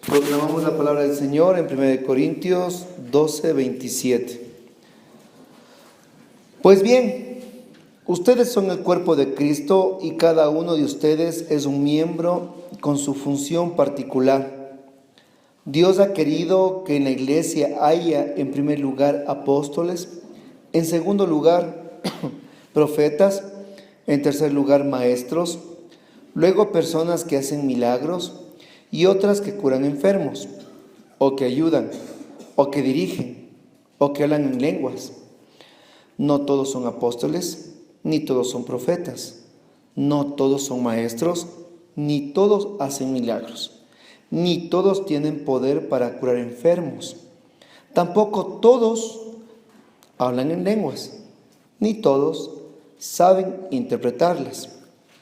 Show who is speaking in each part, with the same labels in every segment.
Speaker 1: Proclamamos la palabra del Señor en 1 Corintios 12, 27. Pues bien, ustedes son el cuerpo de Cristo y cada uno de ustedes es un miembro con su función particular. Dios ha querido que en la iglesia haya, en primer lugar, apóstoles, en segundo lugar, profetas, en tercer lugar, maestros, luego personas que hacen milagros y otras que curan enfermos, o que ayudan, o que dirigen, o que hablan en lenguas. No todos son apóstoles, ni todos son profetas, no todos son maestros, ni todos hacen milagros, ni todos tienen poder para curar enfermos. Tampoco todos hablan en lenguas, ni todos saben interpretarlas.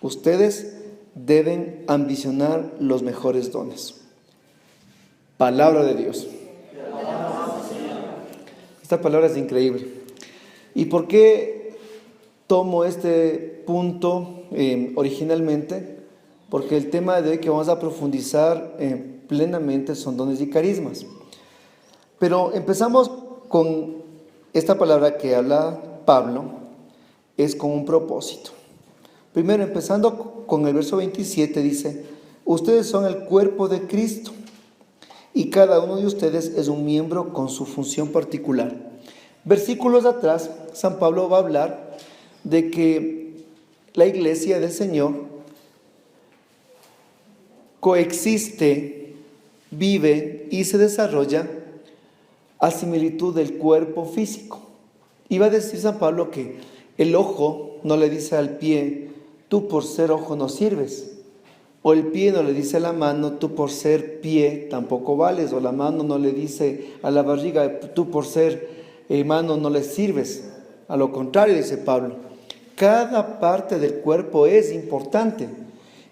Speaker 1: Ustedes deben ambicionar los mejores dones. Palabra de Dios. Esta palabra es increíble. ¿Y por qué tomo este punto originalmente? Porque el tema de hoy que vamos a profundizar plenamente son dones y carismas. Pero empezamos con esta palabra que habla Pablo, es con un propósito. Primero, empezando con el verso 27, dice: ustedes son el cuerpo de Cristo y cada uno de ustedes es un miembro con su función particular. Versículos atrás, San Pablo va a hablar de que la iglesia del Señor coexiste, vive y se desarrolla a similitud del cuerpo físico. Iba a decir San Pablo que el ojo no le dice al pie: tú por ser ojo no sirves. O el pie no le dice a la mano: tú por ser pie tampoco vales. O la mano no le dice a la barriga: tú por ser mano no le sirves. A lo contrario, dice Pablo, cada parte del cuerpo es importante.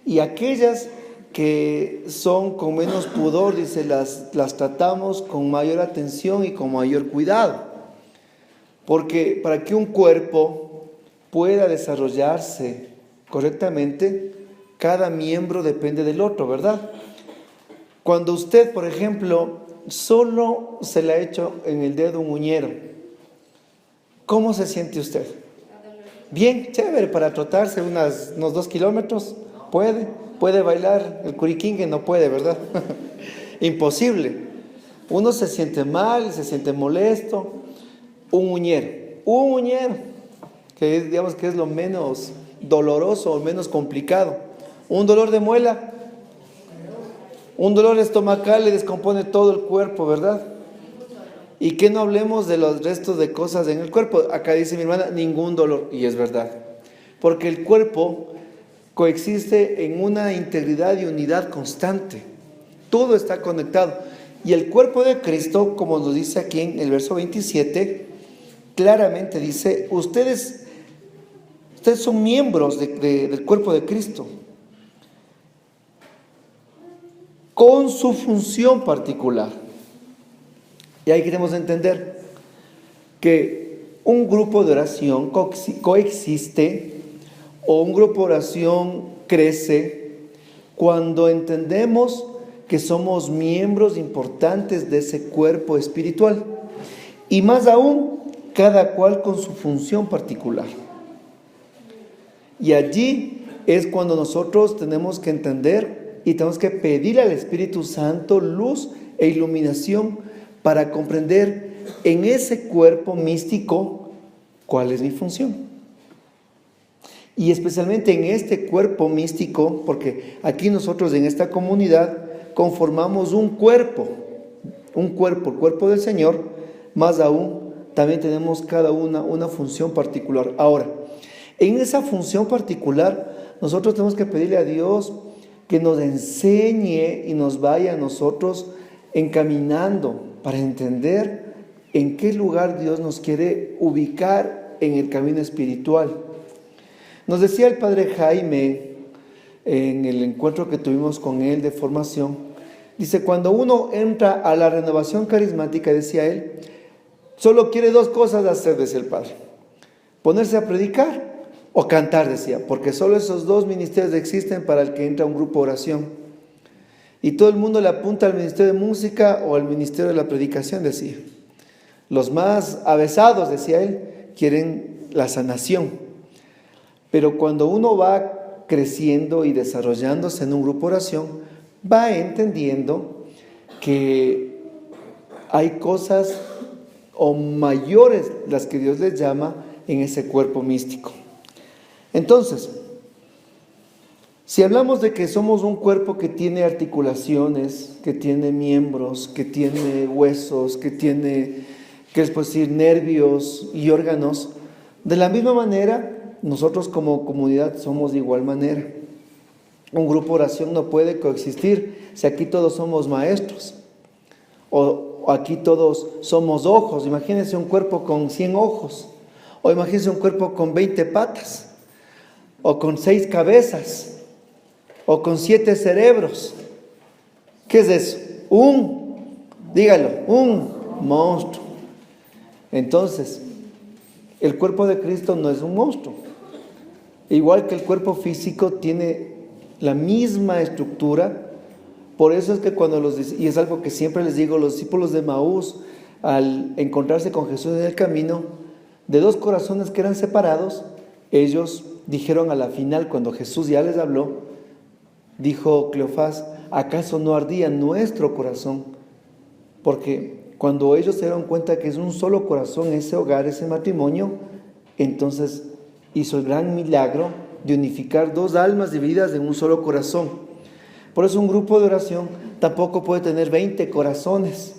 Speaker 1: Y aquellas que son con menos pudor, dice, las tratamos con mayor atención y con mayor cuidado. Porque para que un cuerpo pueda desarrollarse correctamente, cada miembro depende del otro, ¿verdad? Cuando usted, por ejemplo, solo se le ha hecho en el dedo un uñero, ¿cómo se siente usted? Bien, chévere, para trotarse unos 2 kilómetros, puede bailar el curiquingue, no puede, ¿verdad? Imposible. Uno se siente mal, se siente molesto. Un uñero, que digamos que es lo menos doloroso o menos complicado. Un dolor de muela, un dolor estomacal le descompone todo el cuerpo, ¿verdad? Y que no hablemos de los restos de cosas en el cuerpo. Acá dice mi hermana, ningún dolor, y es verdad, porque el cuerpo coexiste en una integridad y unidad constante. Todo está conectado. Y el cuerpo de Cristo, como nos dice aquí en el verso 27, claramente dice: ustedes son miembros del cuerpo de Cristo, con su función particular. Y ahí queremos entender que un grupo de oración coexiste, o un grupo de oración crece cuando entendemos que somos miembros importantes de ese cuerpo espiritual, y más aún, cada cual con su función particular. Y allí es cuando nosotros tenemos que entender y tenemos que pedir al Espíritu Santo luz e iluminación para comprender en ese cuerpo místico cuál es mi función. Y especialmente en este cuerpo místico, porque aquí nosotros en esta comunidad conformamos un cuerpo, el cuerpo del Señor, más aún también tenemos cada una función particular. Ahora, en esa función particular, nosotros tenemos que pedirle a Dios que nos enseñe y nos vaya a nosotros encaminando para entender en qué lugar Dios nos quiere ubicar en el camino espiritual. Nos decía el padre Jaime en el encuentro que tuvimos con él de formación, dice: cuando uno entra a la renovación carismática, decía él, solo quiere 2 cosas hacer, decía el padre: ponerse a predicar o cantar, decía, porque solo esos 2 ministerios existen para el que entra a un grupo de oración. Y todo el mundo le apunta al ministerio de música o al ministerio de la predicación, decía. Los más avesados, decía él, quieren la sanación. Pero cuando uno va creciendo y desarrollándose en un grupo de oración, va entendiendo que hay cosas o mayores las que Dios les llama en ese cuerpo místico. Entonces, si hablamos de que somos un cuerpo que tiene articulaciones, que tiene miembros, que tiene huesos, que tiene, ¿qué les puedo decir?, nervios y órganos, de la misma manera, nosotros como comunidad somos de igual manera. Un grupo de oración no puede coexistir si aquí todos somos maestros o aquí todos somos ojos. Imagínense un cuerpo con 100 ojos, o imagínense un cuerpo con 20 patas, o con 6 cabezas, o con 7 cerebros. ¿Qué es eso? Dígalo, un monstruo. Entonces, el cuerpo de Cristo no es un monstruo. Igual que el cuerpo físico tiene la misma estructura. Por eso es que y es algo que siempre les digo, los discípulos de Maús, al encontrarse con Jesús en el camino, de 2 corazones que eran separados, ellos dijeron a la final, cuando Jesús ya les habló, dijo Cleofás: ¿acaso no ardía nuestro corazón? Porque cuando ellos se dieron cuenta que es un solo corazón ese hogar, ese matrimonio, entonces hizo el gran milagro de unificar 2 almas divididas en un solo corazón. Por eso un grupo de oración tampoco puede tener 20 corazones,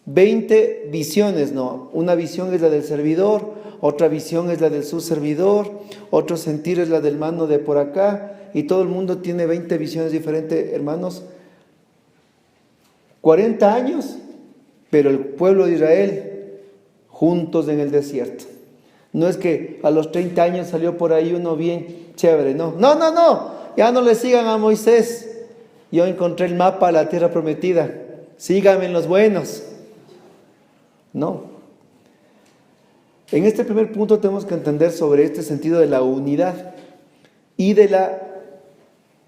Speaker 1: 20 visiones, no. Una visión es la del servidor, otra visión es la del subservidor, otro sentir es la del hermano de por acá, y todo el mundo tiene 20 visiones diferentes, hermanos. 40 años, pero el pueblo de Israel juntos en el desierto. No es que a los 30 años salió por ahí uno bien chévere, no, ya no le sigan a Moisés. Yo encontré el mapa de la tierra prometida, síganme en los buenos. No. En este primer punto tenemos que entender sobre este sentido de la unidad y de la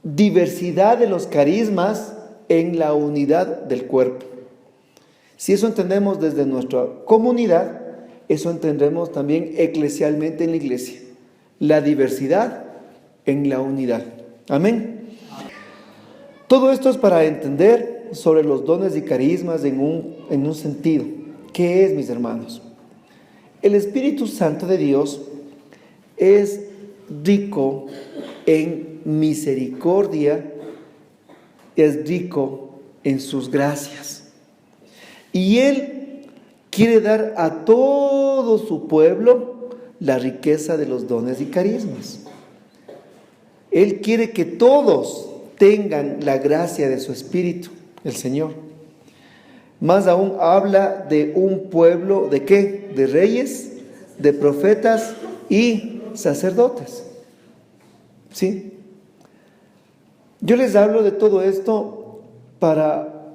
Speaker 1: diversidad de los carismas en la unidad del cuerpo. Si eso entendemos desde nuestra comunidad, eso entendremos también eclesialmente en la iglesia. La diversidad en la unidad. Amén. Todo esto es para entender sobre los dones y carismas en un sentido. ¿Qué es, mis hermanos? El Espíritu Santo de Dios es rico en misericordia, es rico en sus gracias. Y Él quiere dar a todo su pueblo la riqueza de los dones y carismas. Él quiere que todos tengan la gracia de su Espíritu, el Señor. Más aún habla de un pueblo, ¿de qué? De reyes, de profetas y sacerdotes. ¿Sí? Yo les hablo de todo esto para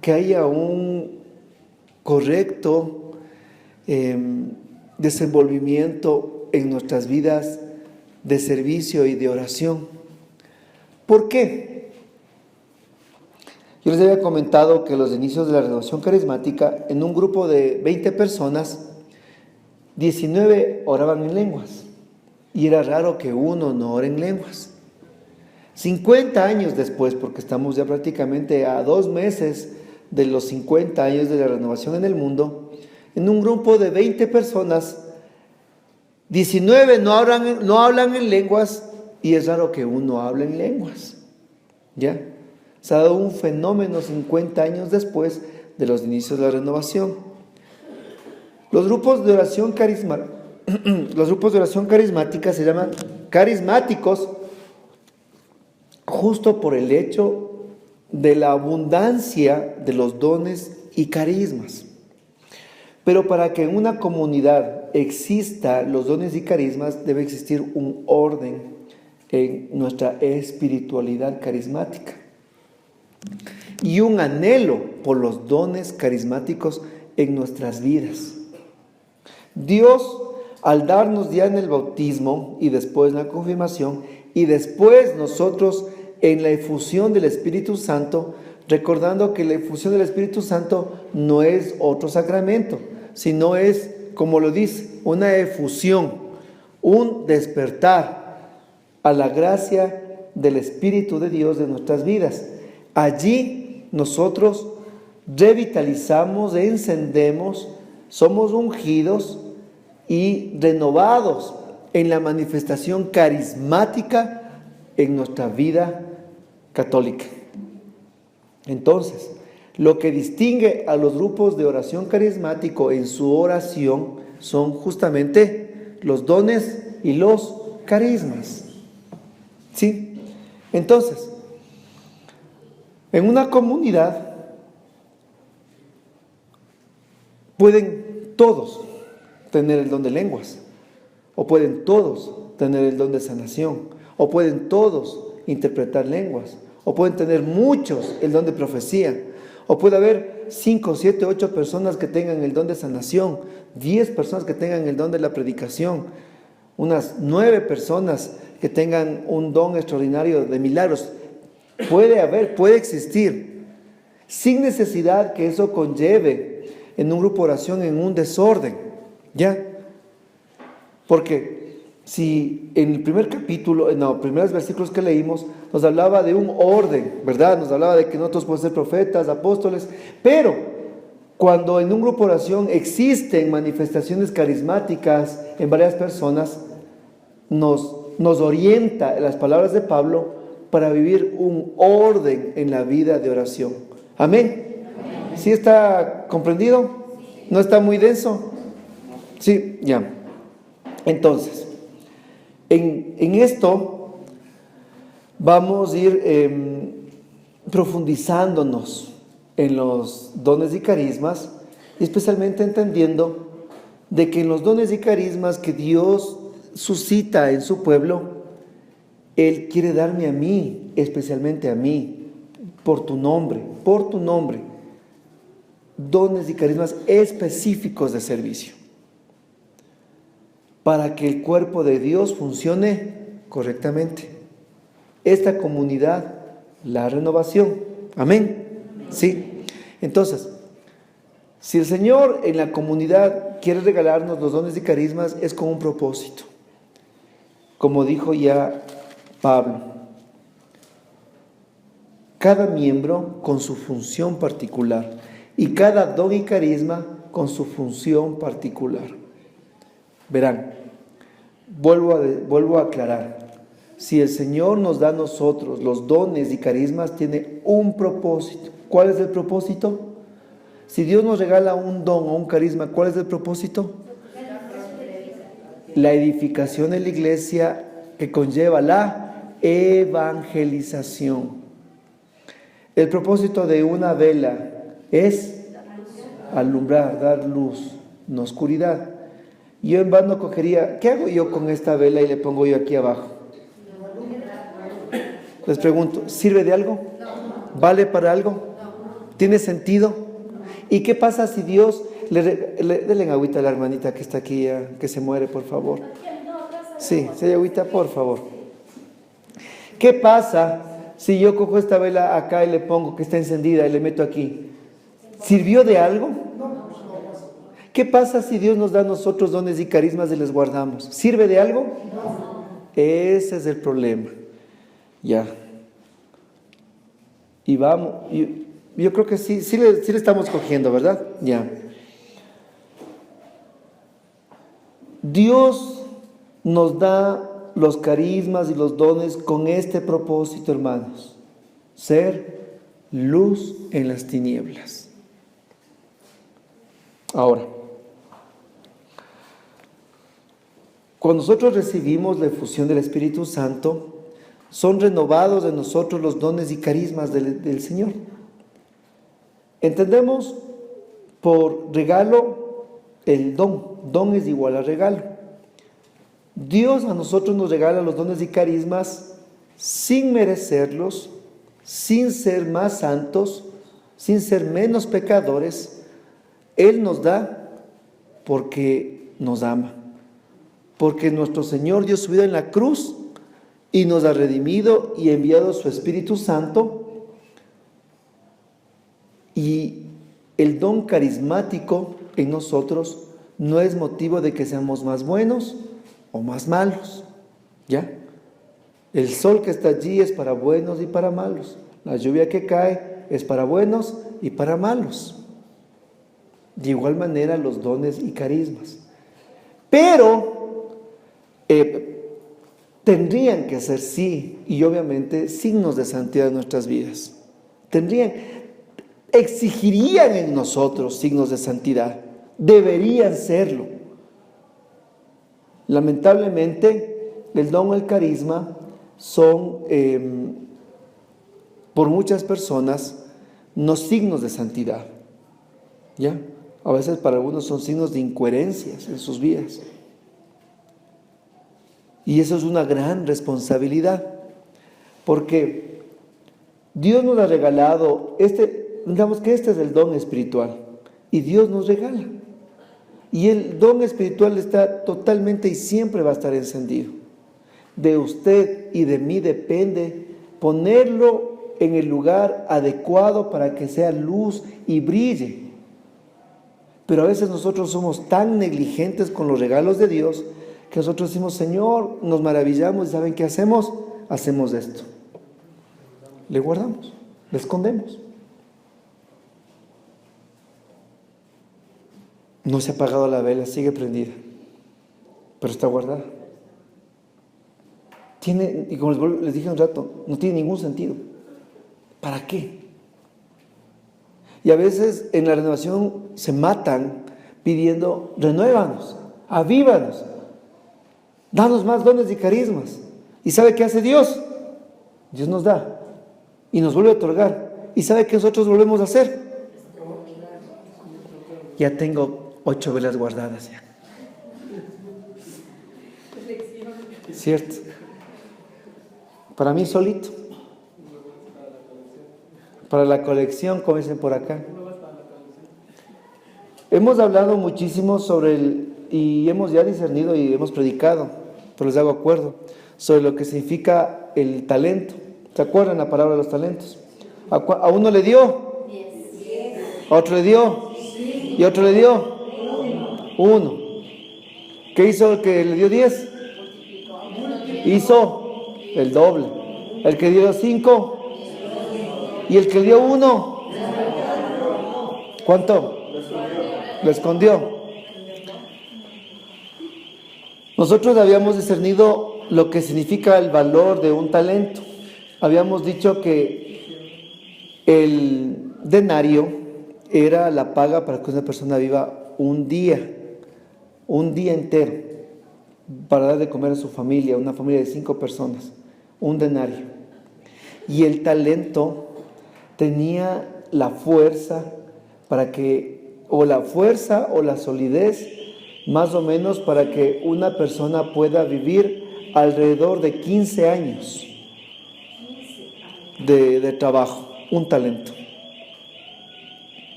Speaker 1: que haya un correcto desenvolvimiento en nuestras vidas de servicio y de oración. ¿Por qué? Yo les había comentado que los inicios de la renovación carismática, en un grupo de 20 personas, 19 oraban en lenguas, y era raro que uno no ore en lenguas. 50 años después, porque estamos ya prácticamente a 2 meses de los 50 años de la renovación en el mundo, en un grupo de 20 personas, 19 no hablan en lenguas, y es raro que uno hable en lenguas. ¿Ya? Se ha dado un fenómeno 50 años después de los inicios de la renovación. Los grupos de oración carismática se llaman carismáticos justo por el hecho de la abundancia de los dones y carismas. Pero para que en una comunidad exista los dones y carismas, debe existir un orden en nuestra espiritualidad carismática y un anhelo por los dones carismáticos en nuestras vidas. Dios, al darnos ya en el bautismo y después en la confirmación y después nosotros en la efusión del Espíritu Santo, recordando que la efusión del Espíritu Santo no es otro sacramento, sino es, como lo dice, una efusión, un despertar a la gracia del Espíritu de Dios de nuestras vidas. Allí nosotros revitalizamos, encendemos, somos ungidos y renovados en la manifestación carismática en nuestra vida católica. Entonces, lo que distingue a los grupos de oración carismático en su oración son justamente los dones y los carismas. ¿Sí? Entonces, en una comunidad pueden todos tener el don de lenguas, o pueden todos tener el don de sanación, o pueden todos interpretar lenguas, o pueden tener muchos el don de profecía, o puede haber 5, 7, 8 personas que tengan el don de sanación, 10 personas que tengan el don de la predicación, unas 9 personas que tengan un don extraordinario de milagros. Puede existir, sin necesidad que eso conlleve en un grupo de oración en un desorden, ¿ya? Porque si en el primer capítulo, en los primeros versículos que leímos, nos hablaba de un orden, ¿verdad? Nos hablaba de que nosotros podemos ser profetas, apóstoles, pero cuando en un grupo de oración existen manifestaciones carismáticas en varias personas, nos orienta las palabras de Pablo para vivir un orden en la vida de oración. Amén. ¿Sí está comprendido? ¿No está muy denso? Sí, ya. Entonces, en esto vamos a ir profundizándonos en los dones y carismas, especialmente entendiendo de que en los dones y carismas que Dios suscita en su pueblo, Él quiere darme a mí, especialmente a mí, por tu nombre, dones y carismas específicos de servicio, para que el cuerpo de Dios funcione correctamente. Esta comunidad, la renovación. Amén. Sí. Entonces, si el Señor en la comunidad quiere regalarnos los dones y carismas, es con un propósito. Como dijo ya Pablo, cada miembro con su función particular y cada don y carisma con su función particular. Verán, vuelvo a aclarar. Si el Señor nos da a nosotros los dones y carismas, tiene un propósito. ¿Cuál es el propósito? Si Dios nos regala un don o un carisma, ¿cuál es el propósito? La edificación de la iglesia, que conlleva la evangelización. El propósito de una vela es alumbrar, dar luz, no oscuridad. Yo en vano cogería, ¿qué hago yo con esta vela y le pongo yo aquí abajo? Les pregunto, ¿sirve de algo? ¿Vale para algo? ¿Tiene sentido? ¿Y qué pasa si Dios denle agüita a la hermanita que está aquí, que se muere, por favor? Sí, si hay agüita, por favor. ¿Qué pasa si yo cojo esta vela acá y le pongo que está encendida y le meto aquí? ¿Sirvió de algo? ¿Qué pasa si Dios nos da a nosotros dones y carismas y les guardamos? ¿Sirve de algo? Ese es el problema. Ya. Y vamos, yo creo que sí le estamos cogiendo, ¿verdad? Ya. Dios nos da los carismas y los dones con este propósito, hermanos: ser luz en las tinieblas. Ahora, cuando nosotros recibimos la efusión del Espíritu Santo, son renovados de nosotros los dones y carismas del Señor. Entendemos por regalo el don. Don es igual a regalo. Dios a nosotros nos regala los dones y carismas sin merecerlos, sin ser más santos, sin ser menos pecadores. Él nos da porque nos ama, porque nuestro Señor dio su vida en la cruz y nos ha redimido y enviado su Espíritu Santo. Y el don carismático en nosotros no es motivo de que seamos más buenos o más malos, ¿ya? El sol que está allí es para buenos y para malos. La lluvia que cae es para buenos y para malos. De igual manera los dones y carismas. Pero tendrían que ser, sí, y obviamente signos de santidad en nuestras vidas. Exigirían en nosotros signos de santidad. Deberían serlo. Lamentablemente, el don o el carisma son, por muchas personas, no signos de santidad. ¿Ya? A veces para algunos son signos de incoherencias en sus vidas. Y eso es una gran responsabilidad, porque Dios nos ha regalado, digamos que este es el don espiritual, y Dios nos regala. Y el don espiritual está totalmente y siempre va a estar encendido. De usted y de mí depende ponerlo en el lugar adecuado para que sea luz y brille. Pero a veces nosotros somos tan negligentes con los regalos de Dios que nosotros decimos, Señor, nos maravillamos y ¿saben qué hacemos? Hacemos esto. Le guardamos, le escondemos. No se ha apagado la vela, sigue prendida, pero está guardada. Y como les dije un rato, no tiene ningún sentido. ¿Para qué? Y a veces en la renovación se matan pidiendo, renuévanos, avívanos, danos más dones y carismas. ¿Y sabe qué hace Dios? Dios nos da y nos vuelve a otorgar. ¿Y sabe qué nosotros volvemos a hacer? Ya tengo 8 velas guardadas ya. ¿Cierto? Para mí solito. Para la colección, como dicen por acá. Hemos hablado muchísimo y hemos ya discernido y hemos predicado, pero les hago acuerdo, sobre lo que significa el talento. ¿Se acuerdan la palabra de los talentos? A uno le dio, a otro le dio, y a otro le dio 1. ¿Qué hizo el que le dio 10? Hizo el doble. El que dio 5 y el que dio 1, ¿cuánto? Lo escondió. Nosotros habíamos discernido lo que significa el valor de un talento. Habíamos dicho que el denario era la paga para que una persona viva un día entero, para dar de comer a su familia, una familia de 5 personas, un denario. Y el talento tenía la fuerza o la solidez, más o menos, para que una persona pueda vivir alrededor de 15 años de trabajo, un talento.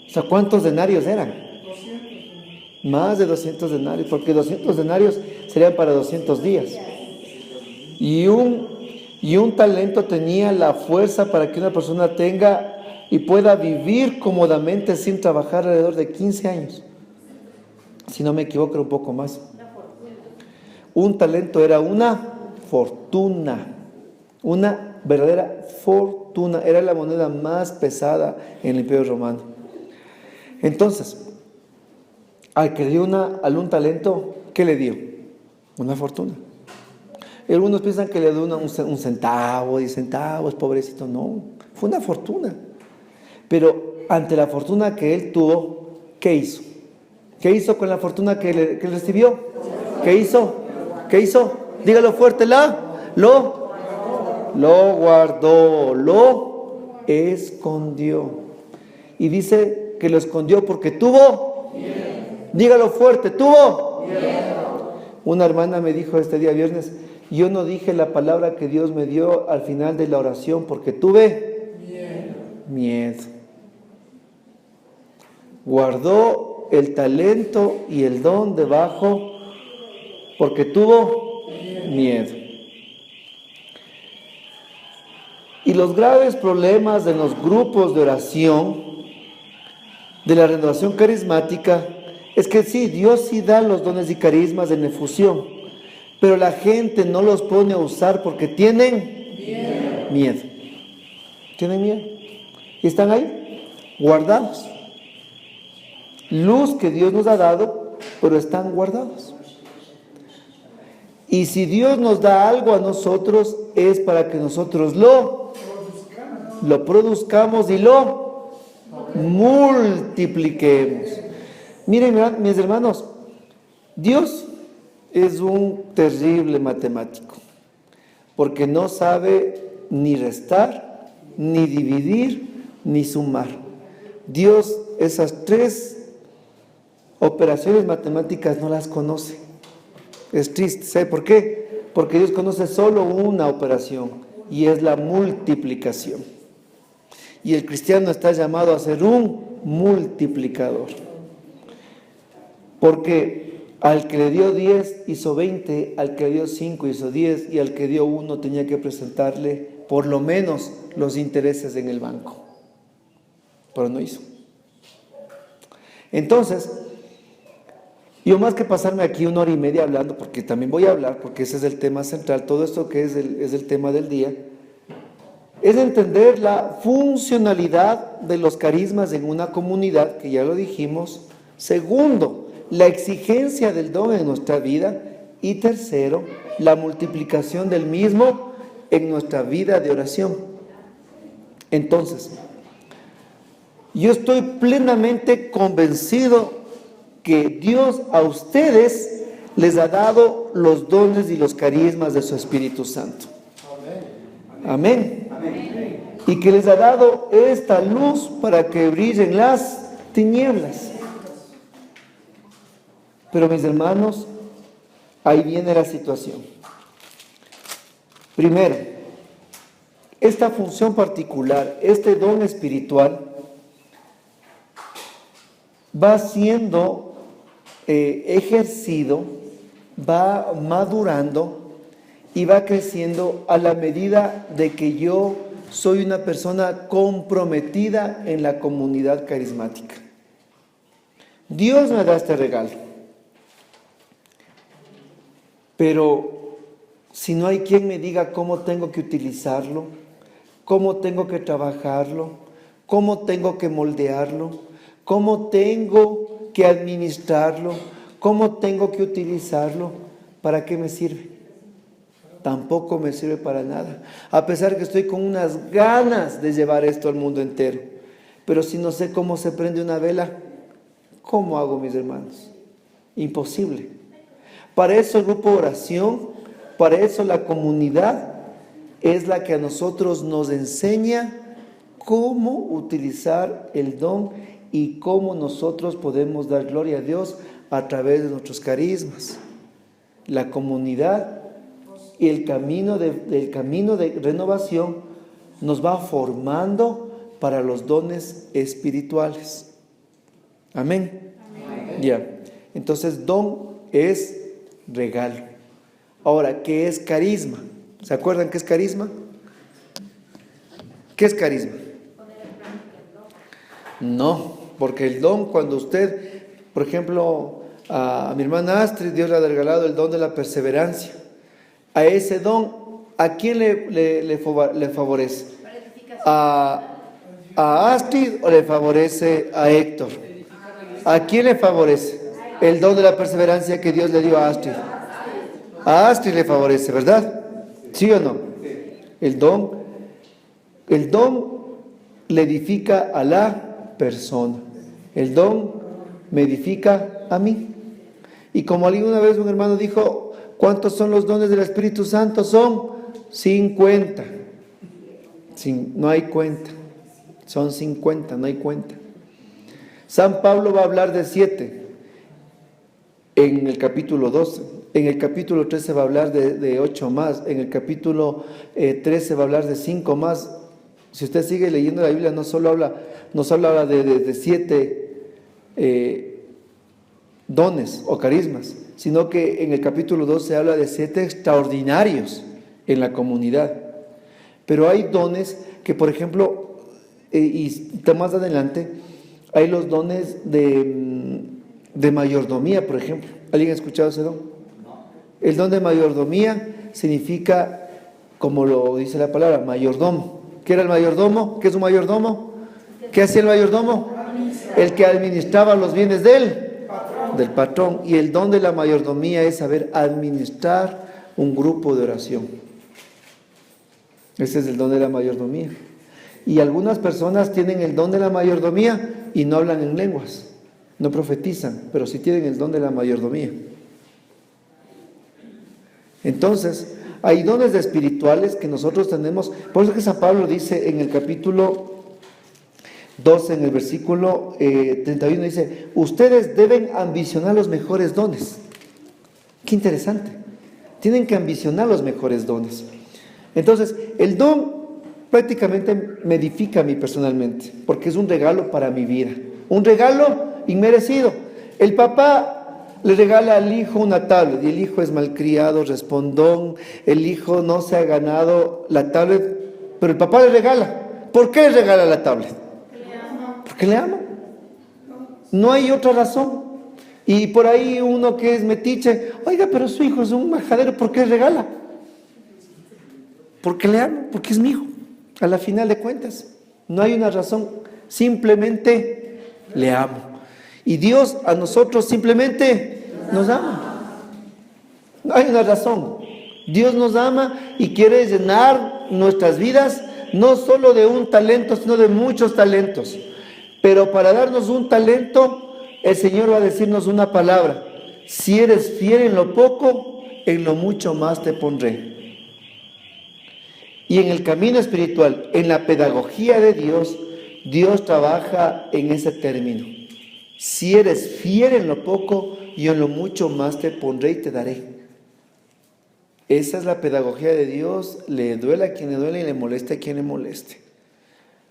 Speaker 1: O sea, ¿cuántos denarios eran? Más de 200 denarios, porque 200 denarios serían para 200 días. Y un talento tenía la fuerza para que una persona tenga y pueda vivir cómodamente sin trabajar alrededor de 15 años. Si no me equivoco, era un poco más. Un talento era una fortuna, una verdadera fortuna. Era la moneda más pesada en el Imperio Romano. Entonces, al que dio un talento, ¿qué le dio? Una fortuna. Y algunos piensan que le dio un centavo, 10 centavos, pobrecito. No, fue una fortuna. Pero ante la fortuna que él tuvo, ¿qué hizo? ¿Qué hizo con la fortuna que recibió? ¿Qué hizo? ¿Qué hizo? Dígalo fuerte, lo guardó, lo escondió. Y dice que lo escondió porque tuvo miedo. Dígalo fuerte, tuvo miedo. Una hermana me dijo este día viernes, yo no dije la palabra que Dios me dio al final de la oración porque tuve miedo. Guardó el talento y el don debajo porque tuvo miedo. Y los graves problemas de los grupos de oración, de la renovación carismática, es que sí, Dios sí da los dones y carismas en efusión, pero la gente no los pone a usar porque tienen miedo. Tienen miedo. Y están ahí, guardados. Luz que Dios nos ha dado, pero están guardados. Y si Dios nos da algo a nosotros, es para que nosotros lo produzcamos y lo multipliquemos. Miren, mis hermanos, Dios es un terrible matemático, porque no sabe ni restar, ni dividir, ni sumar. Dios esas tres operaciones matemáticas no las conoce. Es triste, ¿sabe por qué? Porque Dios conoce solo una operación, y es la multiplicación. Y el cristiano está llamado a ser un multiplicador. Porque al que le dio 10 hizo 20, al que le dio 5 hizo 10, y al que dio 1 tenía que presentarle por lo menos los intereses en el banco. Pero no hizo. Entonces, yo más que pasarme aquí 1 hora y media hablando, porque también voy a hablar, porque ese es el tema central, todo esto que es el tema del día, es entender la funcionalidad de los carismas en una comunidad, que ya lo dijimos. Segundo, la exigencia del don en nuestra vida. Y tercero, la multiplicación del mismo en nuestra vida de oración. Entonces, yo estoy plenamente convencido que Dios a ustedes les ha dado los dones y los carismas de su Espíritu Santo. Amén. Y que les ha dado esta luz para que brillen las tinieblas. Pero mis hermanos, ahí viene la situación. Primero, esta función particular, este don espiritual, va siendo ejercido, va madurando y va creciendo a la medida de que yo soy una persona comprometida en la comunidad carismática. Dios me da este regalo, pero si no hay quien me diga cómo tengo que utilizarlo, cómo tengo que trabajarlo, cómo tengo que moldearlo, cómo tengo que administrarlo, cómo tengo que utilizarlo, ¿para qué me sirve? Tampoco me sirve para nada, a pesar que estoy con unas ganas de llevar esto al mundo entero. Pero si no sé cómo se prende una vela, ¿cómo hago, mis hermanos? Imposible. Para eso el grupo de oración, para eso la comunidad es la que a nosotros nos enseña cómo utilizar el don y cómo nosotros podemos dar gloria a Dios a través de nuestros carismas. La comunidad y el camino de renovación nos va formando para los dones espirituales. Amén. Amén. Ya. Entonces, don es regalo. Ahora, ¿qué es carisma? ¿Se acuerdan qué es carisma? ¿Qué es carisma? No, porque el don, cuando usted, por ejemplo, a mi hermana Astrid, Dios le ha regalado el don de la perseverancia. A ese don, ¿a quién le favorece? ¿A Astrid o le favorece a Héctor? ¿A quién le favorece el don de la perseverancia que Dios le dio a Astrid? A Astrid le favorece, ¿verdad? ¿Sí o no? El don le edifica a la persona. El don me edifica a mí. Y como alguna vez un hermano dijo, ¿cuántos son los dones del Espíritu Santo? Son 50. No hay cuenta. Son 50, no hay cuenta. San Pablo va a hablar de 7 en el capítulo 12. En el capítulo 13 va a hablar de 8 más. En el capítulo 13 va a hablar de 5 más. Si usted sigue leyendo la Biblia, no solo habla de 7 dones o carismas, sino que en el capítulo 12 habla de 7 extraordinarios en la comunidad. Pero hay dones que, por ejemplo, y más adelante, hay los dones de mayordomía, por ejemplo. ¿Alguien ha escuchado ese don? El don de mayordomía significa, como lo dice la palabra, mayordomo. ¿Qué era el mayordomo? ¿Qué es un mayordomo? ¿Qué hacía el mayordomo? El que administraba los bienes del patrón. Y el don de la mayordomía es saber administrar un grupo de oración. Ese es el don de la mayordomía. Y algunas personas tienen el don de la mayordomía y no hablan en lenguas, no profetizan, pero sí tienen el don de la mayordomía. Entonces, hay dones espirituales que nosotros tenemos. Por eso que San Pablo dice en el capítulo 12, en el versículo 31, dice: ustedes deben ambicionar los mejores dones. Qué interesante. Tienen que ambicionar los mejores dones. Entonces, el don prácticamente me edifica a mí personalmente, porque es un regalo para mi vida, un regalo inmerecido. El papá le regala al hijo una tablet y el hijo es malcriado, respondón, el hijo no se ha ganado la tablet, pero el papá le regala. ¿Por qué le regala la tablet? Porque le ama. No hay otra razón. Y por ahí uno que es metiche: oiga, pero su hijo es un majadero, ¿por qué le regala? Porque le amo, porque es mi hijo. A la final de cuentas, no hay una razón, simplemente le amo. Y Dios a nosotros simplemente nos ama. No hay una razón. Dios nos ama y quiere llenar nuestras vidas, no solo de un talento, sino de muchos talentos. Pero para darnos un talento, el Señor va a decirnos una palabra: si eres fiel en lo poco, en lo mucho más te pondré. Y en el camino espiritual, en la pedagogía de Dios, Dios trabaja en ese término: si eres fiel en lo poco, yo en lo mucho más te pondré y te daré. Esa es la pedagogía de Dios. Le duele a quien le duele y le moleste a quien le moleste.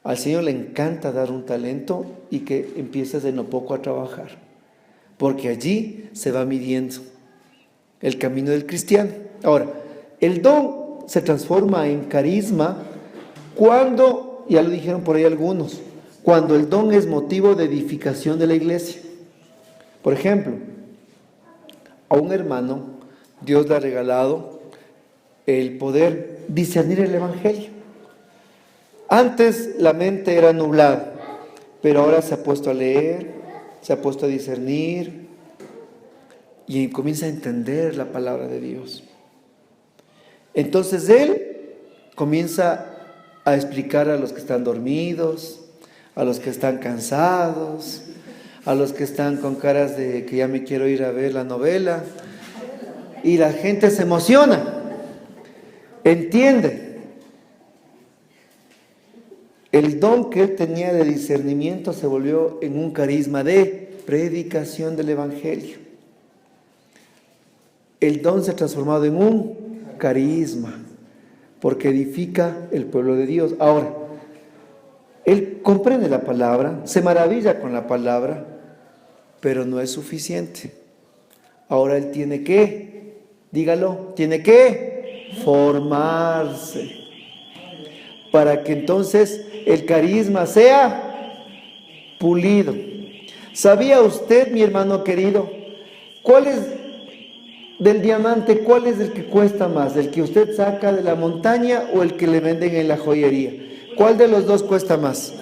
Speaker 1: Al Señor le encanta dar un talento y que empieces en lo poco a trabajar, porque allí se va midiendo el camino del cristiano. Ahora, el don se transforma en carisma cuando, ya lo dijeron por ahí algunos, cuando el don es motivo de edificación de la iglesia. Por ejemplo, a un hermano Dios le ha regalado el poder discernir el evangelio. Antes la mente era nublada, pero ahora se ha puesto a leer, se ha puesto a discernir y comienza a entender la palabra de Dios. Entonces él comienza a explicar a los que están dormidos, a los que están cansados, a los que están con caras de que ya me quiero ir a ver la novela, y la gente se emociona, entiende. El don que él tenía de discernimiento se volvió en un carisma de predicación del evangelio. El don se ha transformado en un carisma, porque edifica el pueblo de Dios. Ahora, él comprende la palabra, se maravilla con la palabra, pero no es suficiente. Ahora él tiene que, dígalo, tiene que formarse, para que entonces el carisma sea pulido. ¿Sabía usted, mi hermano querido, cuál es del diamante, cuál es el que cuesta más? ¿El que usted saca de la montaña o el que le venden en la joyería? ¿Cuál de los dos cuesta más?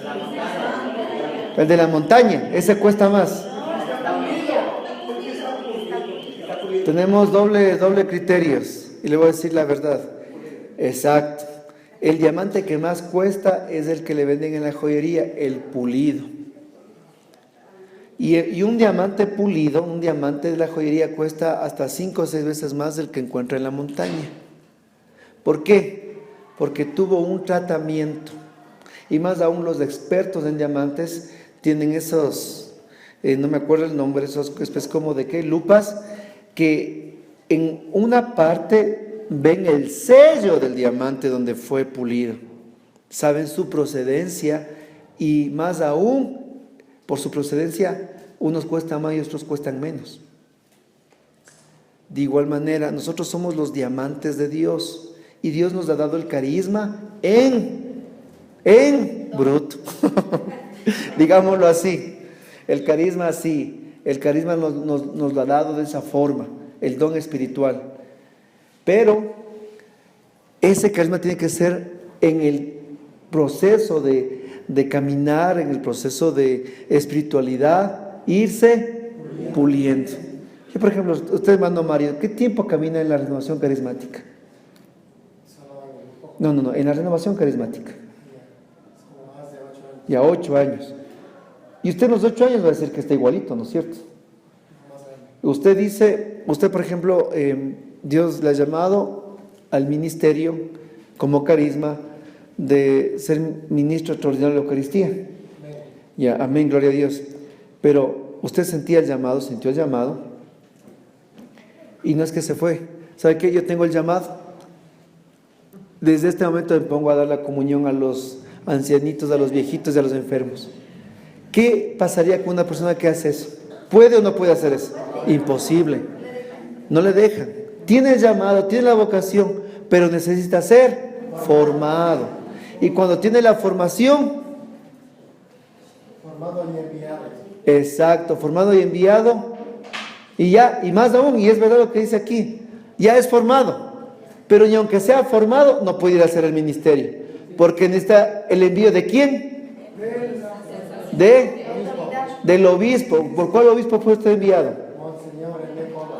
Speaker 1: El de la montaña, ese cuesta más. Tenemos doble criterios, y le voy a decir la verdad. Exacto. El diamante que más cuesta es el que le venden en la joyería, el pulido. Y un diamante pulido, un diamante de la joyería, cuesta hasta 5 o 6 veces más del que encuentra en la montaña. ¿Por qué? Porque tuvo un tratamiento. Y más aún los expertos en diamantes tienen esos, no me acuerdo el nombre, esos especies como de qué, lupas, que en una parte ven el sello del diamante donde fue pulido. Saben su procedencia y más aún, por su procedencia, unos cuestan más y otros cuestan menos. De igual manera, nosotros somos los diamantes de Dios Y Dios nos ha dado el carisma en bruto. Digámoslo así. El carisma así. El carisma nos lo ha dado de esa forma. El don espiritual. Pero ese carisma tiene que ser en el proceso de caminar, en el proceso de espiritualidad, irse puliendo. Yo, por ejemplo, usted, hermano Mario, ¿qué tiempo camina en la renovación carismática? No, en la renovación carismática. Ya 8 años. Y usted en los 8 años va a decir que está igualito, ¿no es cierto? Usted dice, por ejemplo, Dios le ha llamado al ministerio como carisma de ser ministro extraordinario de la Eucaristía. Ya, amén, gloria a Dios. Pero usted sintió el llamado, y no es que se fue. ¿Sabe qué? Yo tengo el llamado. Desde este momento me pongo a dar la comunión a los ancianitos, a los viejitos y a los enfermos. ¿Qué pasaría con una persona que hace eso? ¿Puede o no puede hacer eso? Imposible. No le dejan. Tiene el llamado, tiene la vocación, pero necesita ser formado. Y cuando tiene la formación,
Speaker 2: formado y enviado.
Speaker 1: Exacto, formado y enviado. Y más aún, y es verdad lo que dice aquí, ya es formado. Pero ni aunque sea formado, no puede ir a hacer el ministerio. Porque necesita el envío ¿de quién? Del obispo. ¿Por cuál obispo fue usted enviado?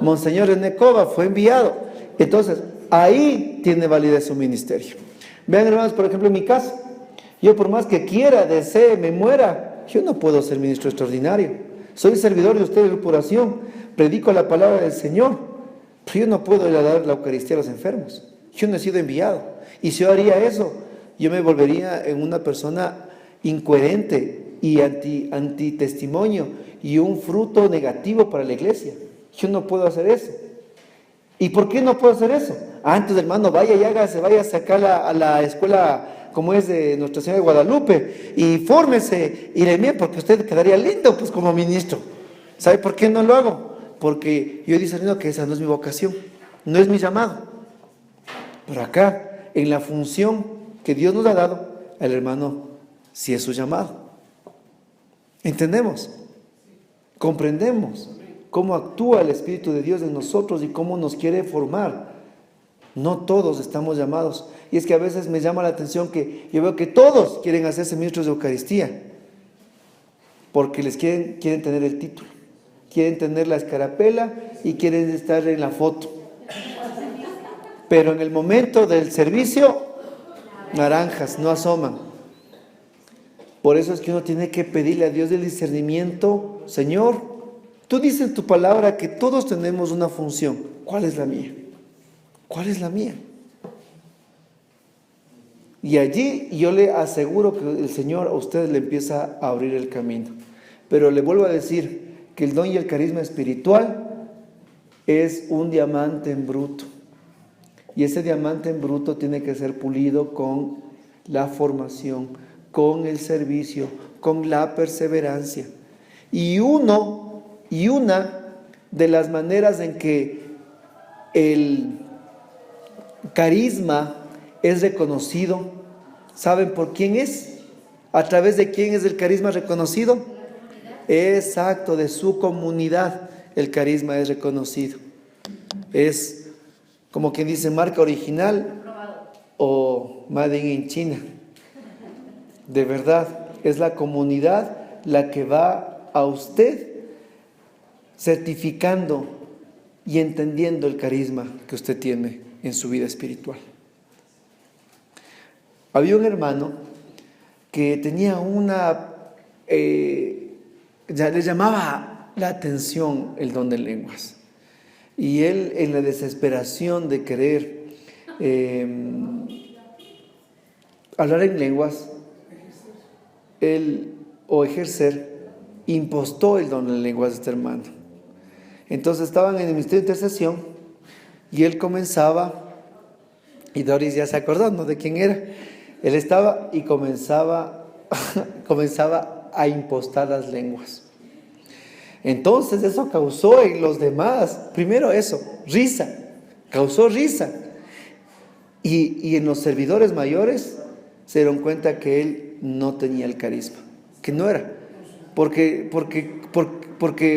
Speaker 1: Monseñor René Cova fue enviado. Entonces, ahí tiene validez su ministerio. Vean, hermanos, por ejemplo, en mi caso, yo por más que quiera, desee, me muera, yo no puedo ser ministro extraordinario. Soy servidor de ustedes de depuración, predico la palabra del Señor, pero yo no puedo ir a dar la Eucaristía a los enfermos. Yo no he sido enviado. Y si yo haría eso, yo me volvería en una persona incoherente y anti-testimonio y un fruto negativo para la iglesia. Yo no puedo hacer eso. ¿Y por qué no puedo hacer eso? Antes, hermano, vaya y hágase, vaya a sacar a la escuela como es de Nuestra Señora de Guadalupe y fórmese y le envíe, porque usted quedaría lindo pues como ministro. ¿Sabe por qué no lo hago? Porque yo he discernido que esa no es mi vocación, no es mi llamado. Pero acá, en la función que Dios nos ha dado, el hermano sí es su llamado. ¿Entendemos? ¿Comprendemos cómo actúa el Espíritu de Dios en nosotros y cómo nos quiere formar? No todos estamos llamados. Y es que a veces me llama la atención que yo veo que todos quieren hacerse ministros de Eucaristía porque les quieren tener el título, quieren tener la escarapela y quieren estar en la foto. Pero en el momento del servicio, naranjas, no asoman. Por eso es que uno tiene que pedirle a Dios el discernimiento. Señor, tú dices en tu palabra que todos tenemos una función. ¿Cuál es la mía? ¿Cuál es la mía? Y allí yo le aseguro que el Señor a usted le empieza a abrir el camino. Pero le vuelvo a decir que el don y el carisma espiritual es un diamante en bruto. Y ese diamante en bruto tiene que ser pulido con la formación, con el servicio, con la perseverancia. Y una de las maneras en que el carisma es reconocido, ¿saben por quién es? ¿A través de quién es el carisma reconocido? Exacto, de su comunidad el carisma es reconocido. Es como quien dice marca original o Made in China. De verdad, es la comunidad la que va a usted certificando y entendiendo el carisma que usted tiene en su vida espiritual. Había un hermano que tenía ya le llamaba la atención el don de lenguas. Y él, en la desesperación de querer hablar en lenguas, ejercer, impostó el don de lenguas de este hermano. Entonces estaban en el ministerio de intercesión y él comenzaba, y Doris ya se acordó, ¿no?, de quién era. Él estaba y comenzaba a impostar las lenguas. Entonces eso causó en los demás, primero eso, risa, causó risa. Y en los servidores mayores se dieron cuenta que él no tenía el carisma, que no era, porque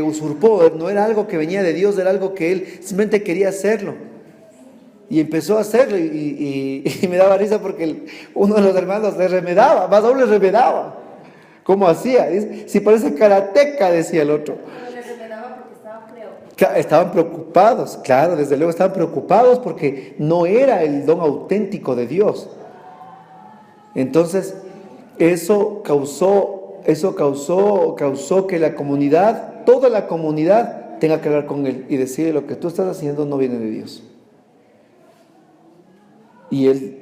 Speaker 1: usurpó, no era algo que venía de Dios, era algo que él simplemente quería hacerlo. Y empezó a hacerlo y me daba risa porque uno de los hermanos le remedaba, más aún le remedaba. ¿Cómo hacía? Si parece karateca, decía el otro.
Speaker 2: Pero le remedaba porque estaban preocupados.
Speaker 1: Estaban preocupados, claro, desde luego estaban preocupados porque no era el don auténtico de Dios. Entonces, eso causó que la comunidad, toda la comunidad, tenga que hablar con él y decirle: lo que tú estás haciendo no viene de Dios. Y él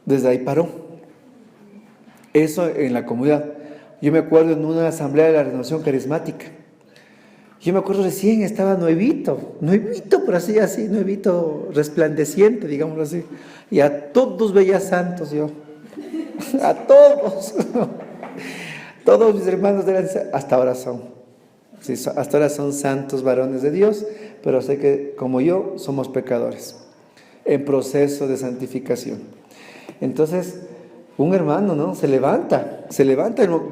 Speaker 1: desde ahí paró. Eso en la comunidad. Yo me acuerdo en una asamblea de la Renovación Carismática. Yo me acuerdo recién estaba nuevito, pero así, nuevito, resplandeciente, digámoslo así. Y a todos veía santos yo. A todos. Todos mis hermanos eran, hasta ahora son. Sí, hasta ahora son santos varones de Dios, pero sé que como yo somos pecadores en proceso de santificación. Entonces, un hermano, ¿no? Se levanta.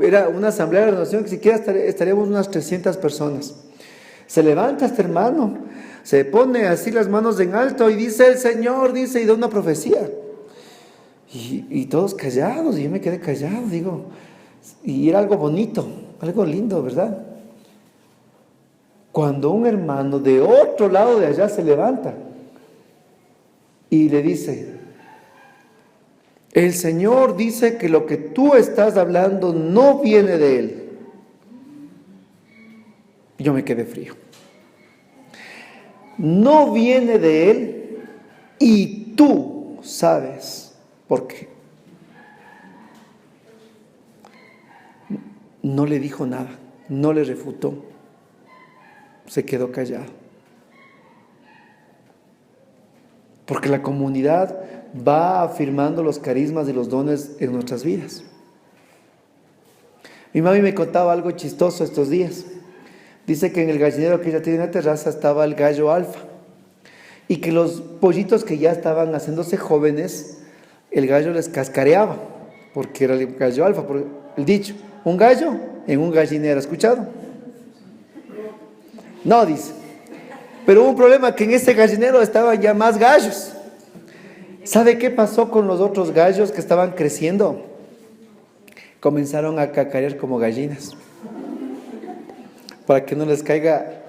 Speaker 1: Era una asamblea de renovación que siquiera estaríamos unas 300 personas. Se levanta este hermano, se pone así las manos en alto y dice: el Señor dice, y da una profecía. Y todos callados, y yo me quedé callado, digo, y era algo bonito, algo lindo, ¿verdad? Cuando un hermano de otro lado de allá se levanta y le dice: el Señor dice que lo que tú estás hablando no viene de Él. Yo me quedé frío. No viene de Él y tú sabes por qué. No le dijo nada, no le refutó, se quedó callado. Porque la comunidad va afirmando los carismas y los dones en nuestras vidas. Mi mami me contaba algo chistoso estos días. Dice que en el gallinero que ella tiene en la terraza estaba el gallo alfa, y que los pollitos que ya estaban haciéndose jóvenes, el gallo les cascareaba, porque era el gallo alfa, por el dicho: un gallo en un gallinero. ¿Has escuchado? No, dice. Pero hubo un problema, que en ese gallinero estaban ya más gallos. ¿Sabe qué pasó con los otros gallos que estaban creciendo? Comenzaron a cacarear como gallinas, para que no les caiga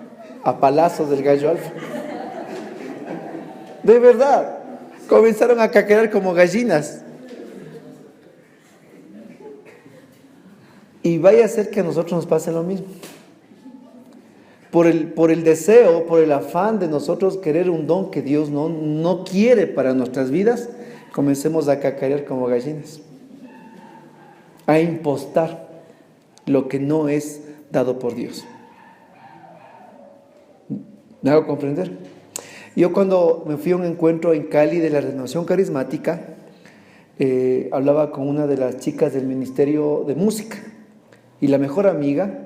Speaker 1: a palazos del gallo alfa. De verdad, comenzaron a cacarear como gallinas. Y vaya a ser que a nosotros nos pase lo mismo. Por el deseo, por el afán de nosotros querer un don que Dios no quiere para nuestras vidas, comencemos a cacarear como gallinas, a impostar lo que no es dado por Dios. ¿Me hago comprender? Yo cuando me fui a un encuentro en Cali de la Renovación Carismática, hablaba con una de las chicas del Ministerio de Música, y la mejor amiga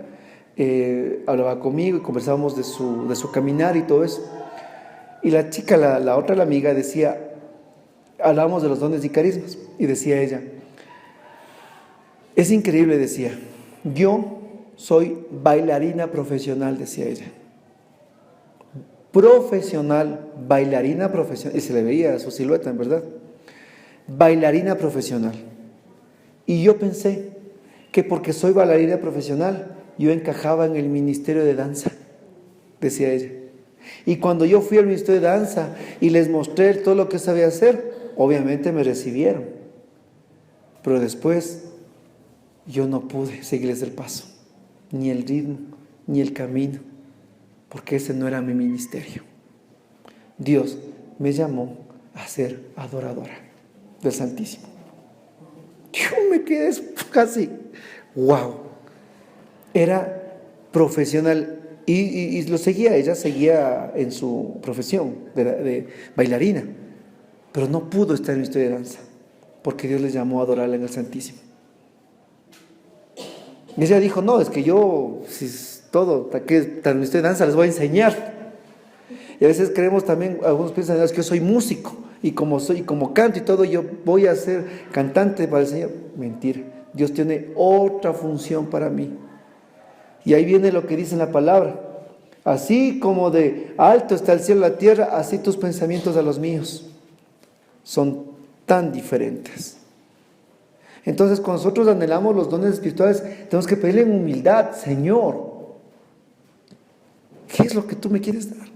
Speaker 1: hablaba conmigo y conversábamos de su caminar y todo eso. Y la chica, la otra amiga, decía, hablábamos de los dones y carismas, y decía ella: es increíble, decía, yo soy bailarina profesional, decía ella. Profesional, bailarina profesional, y se le veía su silueta, en verdad. Bailarina profesional. Y yo pensé que porque soy bailarina profesional, yo encajaba en el ministerio de danza, decía ella. Y cuando yo fui al ministerio de danza y les mostré todo lo que sabía hacer, obviamente me recibieron. Pero después yo no pude seguirles el paso, ni el ritmo, ni el camino, porque ese no era mi ministerio. Dios me llamó a ser adoradora del Santísimo. Yo me quedé casi, wow. Era profesional y lo seguía, ella seguía en su profesión de bailarina, pero no pudo estar en la historia de danza, porque Dios les llamó a adorarla en el Santísimo. Y ella dijo: no, es que yo, si es todo, que en la historia de danza les voy a enseñar. Y a veces creemos también, algunos piensan: es que yo soy músico, y como soy, como canto y todo, yo voy a ser cantante para el Señor. Mentira. Dios tiene otra función para mí. Y ahí viene lo que dice en la palabra. Así como de alto está el cielo y la tierra, así tus pensamientos a los míos. Son tan diferentes. Entonces, cuando nosotros anhelamos los dones espirituales, tenemos que pedirle en humildad: Señor, ¿qué es lo que tú me quieres dar?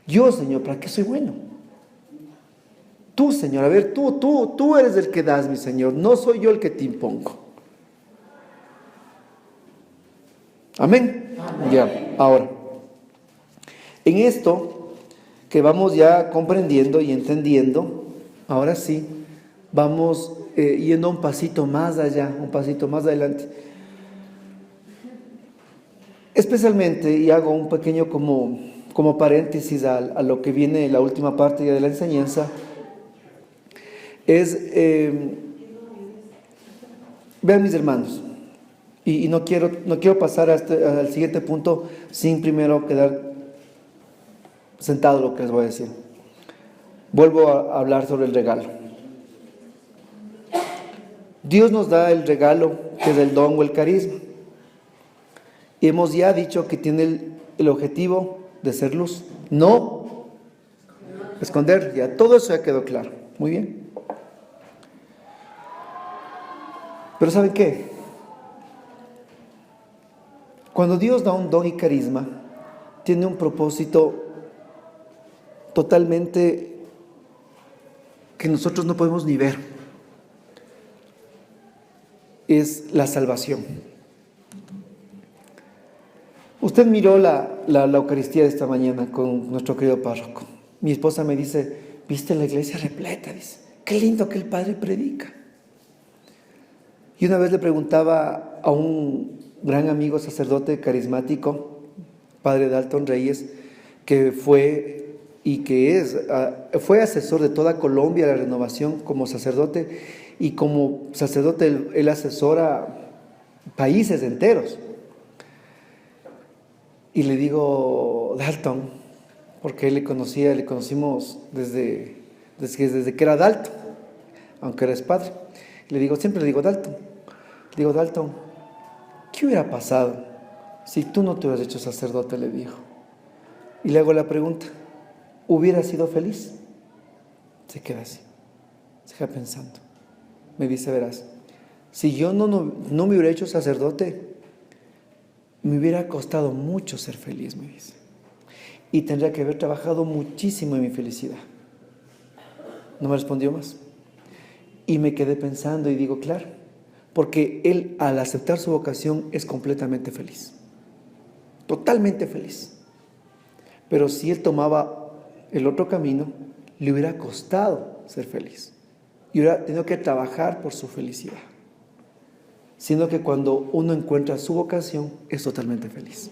Speaker 1: Yo, Señor, ¿para qué soy bueno? Tú, Señor, a ver, tú eres el que das, mi Señor, no soy yo el que te impongo. Amén. Ya, ahora, en esto que vamos ya comprendiendo y entendiendo, ahora sí, vamos yendo un pasito más allá, un pasito más adelante. Especialmente, y hago un pequeño como paréntesis a lo que viene la última parte ya de la enseñanza, es, vean mis hermanos, y no quiero pasar al siguiente punto sin primero quedar sentado lo que les voy a decir. Vuelvo a hablar sobre el regalo. Dios nos da el regalo, que es el don o el carisma. Y hemos ya dicho que tiene el objetivo de ser luz, no esconder. Ya todo eso ya quedó claro. Muy bien. Pero ¿saben qué? Cuando Dios da un don y carisma, tiene un propósito totalmente que nosotros no podemos ni ver. Es la salvación. Usted miró la Eucaristía de esta mañana con nuestro querido párroco. Mi esposa me dice: ¿viste la iglesia repleta? Dice, qué lindo que el padre predica. Y una vez le preguntaba a un gran amigo sacerdote carismático, padre Dalton Reyes, que fue y que fue asesor de toda Colombia, la renovación como sacerdote, y como sacerdote él asesora países enteros. Y le digo: Dalton, porque le conocimos desde que era Dalton, aunque eres padre. Siempre le digo: Dalton, ¿qué hubiera pasado si tú no te hubieras hecho sacerdote? Le dijo. Y le hago la pregunta: ¿hubieras sido feliz? Se queda así, se queda pensando. Me dice: verás, si yo no me hubiera hecho sacerdote, me hubiera costado mucho ser feliz, me dice. Y tendría que haber trabajado muchísimo en mi felicidad. No me respondió más. Y me quedé pensando y digo: claro, porque él, al aceptar su vocación, es completamente feliz. Totalmente feliz. Pero si él tomaba el otro camino, le hubiera costado ser feliz. Y hubiera tenido que trabajar por su felicidad. Sino que cuando uno encuentra su vocación, es totalmente feliz.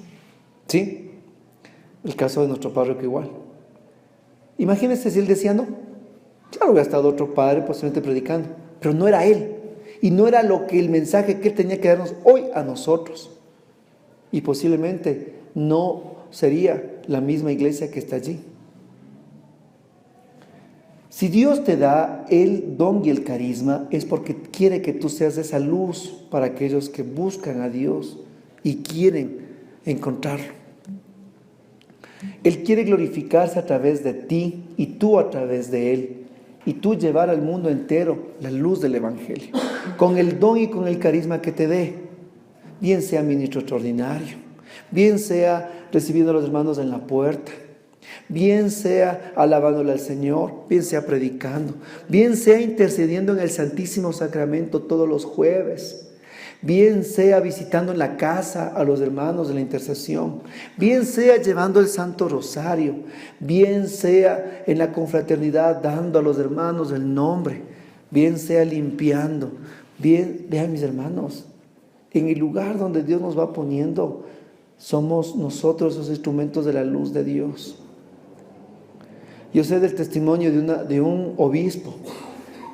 Speaker 1: ¿Sí? El caso de nuestro párroco igual. Imagínense si él decía no. Claro, hubiera estado otro padre posiblemente predicando, pero no era él. Y no era el mensaje que él tenía que darnos hoy a nosotros. Y posiblemente no sería la misma iglesia que está allí. Si Dios te da el don y el carisma, es porque quiere que tú seas esa luz para aquellos que buscan a Dios y quieren encontrarlo. Él quiere glorificarse a través de ti y tú a través de Él. Y tú llevar al mundo entero la luz del Evangelio, con el don y con el carisma que te dé, bien sea ministro extraordinario, bien sea recibiendo a los hermanos en la puerta, bien sea alabándole al Señor, bien sea predicando, bien sea intercediendo en el Santísimo Sacramento todos los jueves, bien sea visitando en la casa a los hermanos de la intercesión, bien sea llevando el Santo Rosario, bien sea en la confraternidad dando a los hermanos el nombre, bien sea limpiando, vean mis hermanos, en el lugar donde Dios nos va poniendo, somos nosotros los instrumentos de la luz de Dios. Yo sé del testimonio de un obispo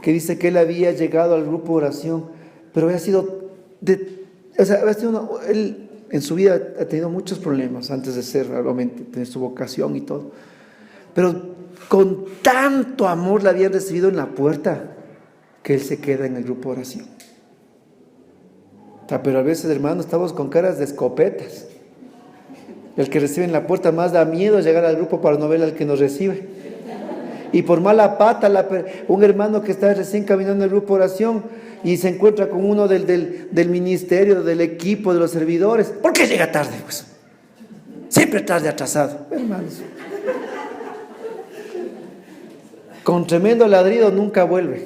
Speaker 1: que dice que él había llegado al grupo de oración, pero había sido él en su vida ha tenido muchos problemas antes de ser realmente, tener su vocación y todo. pero con tanto amor la habían recibido en la puerta que él se queda en el grupo de oración. Pero a veces, hermano, estamos con caras de escopetas. El que recibe en la puerta más da miedo llegar al grupo para no ver al que nos recibe. Y por mala pata, un hermano que está recién caminando en el grupo de oración y se encuentra con uno del ministerio, del equipo, de los servidores. ¿Por qué llega tarde? Pues siempre tarde, atrasado. Hermanos, con tremendo ladrido nunca vuelve.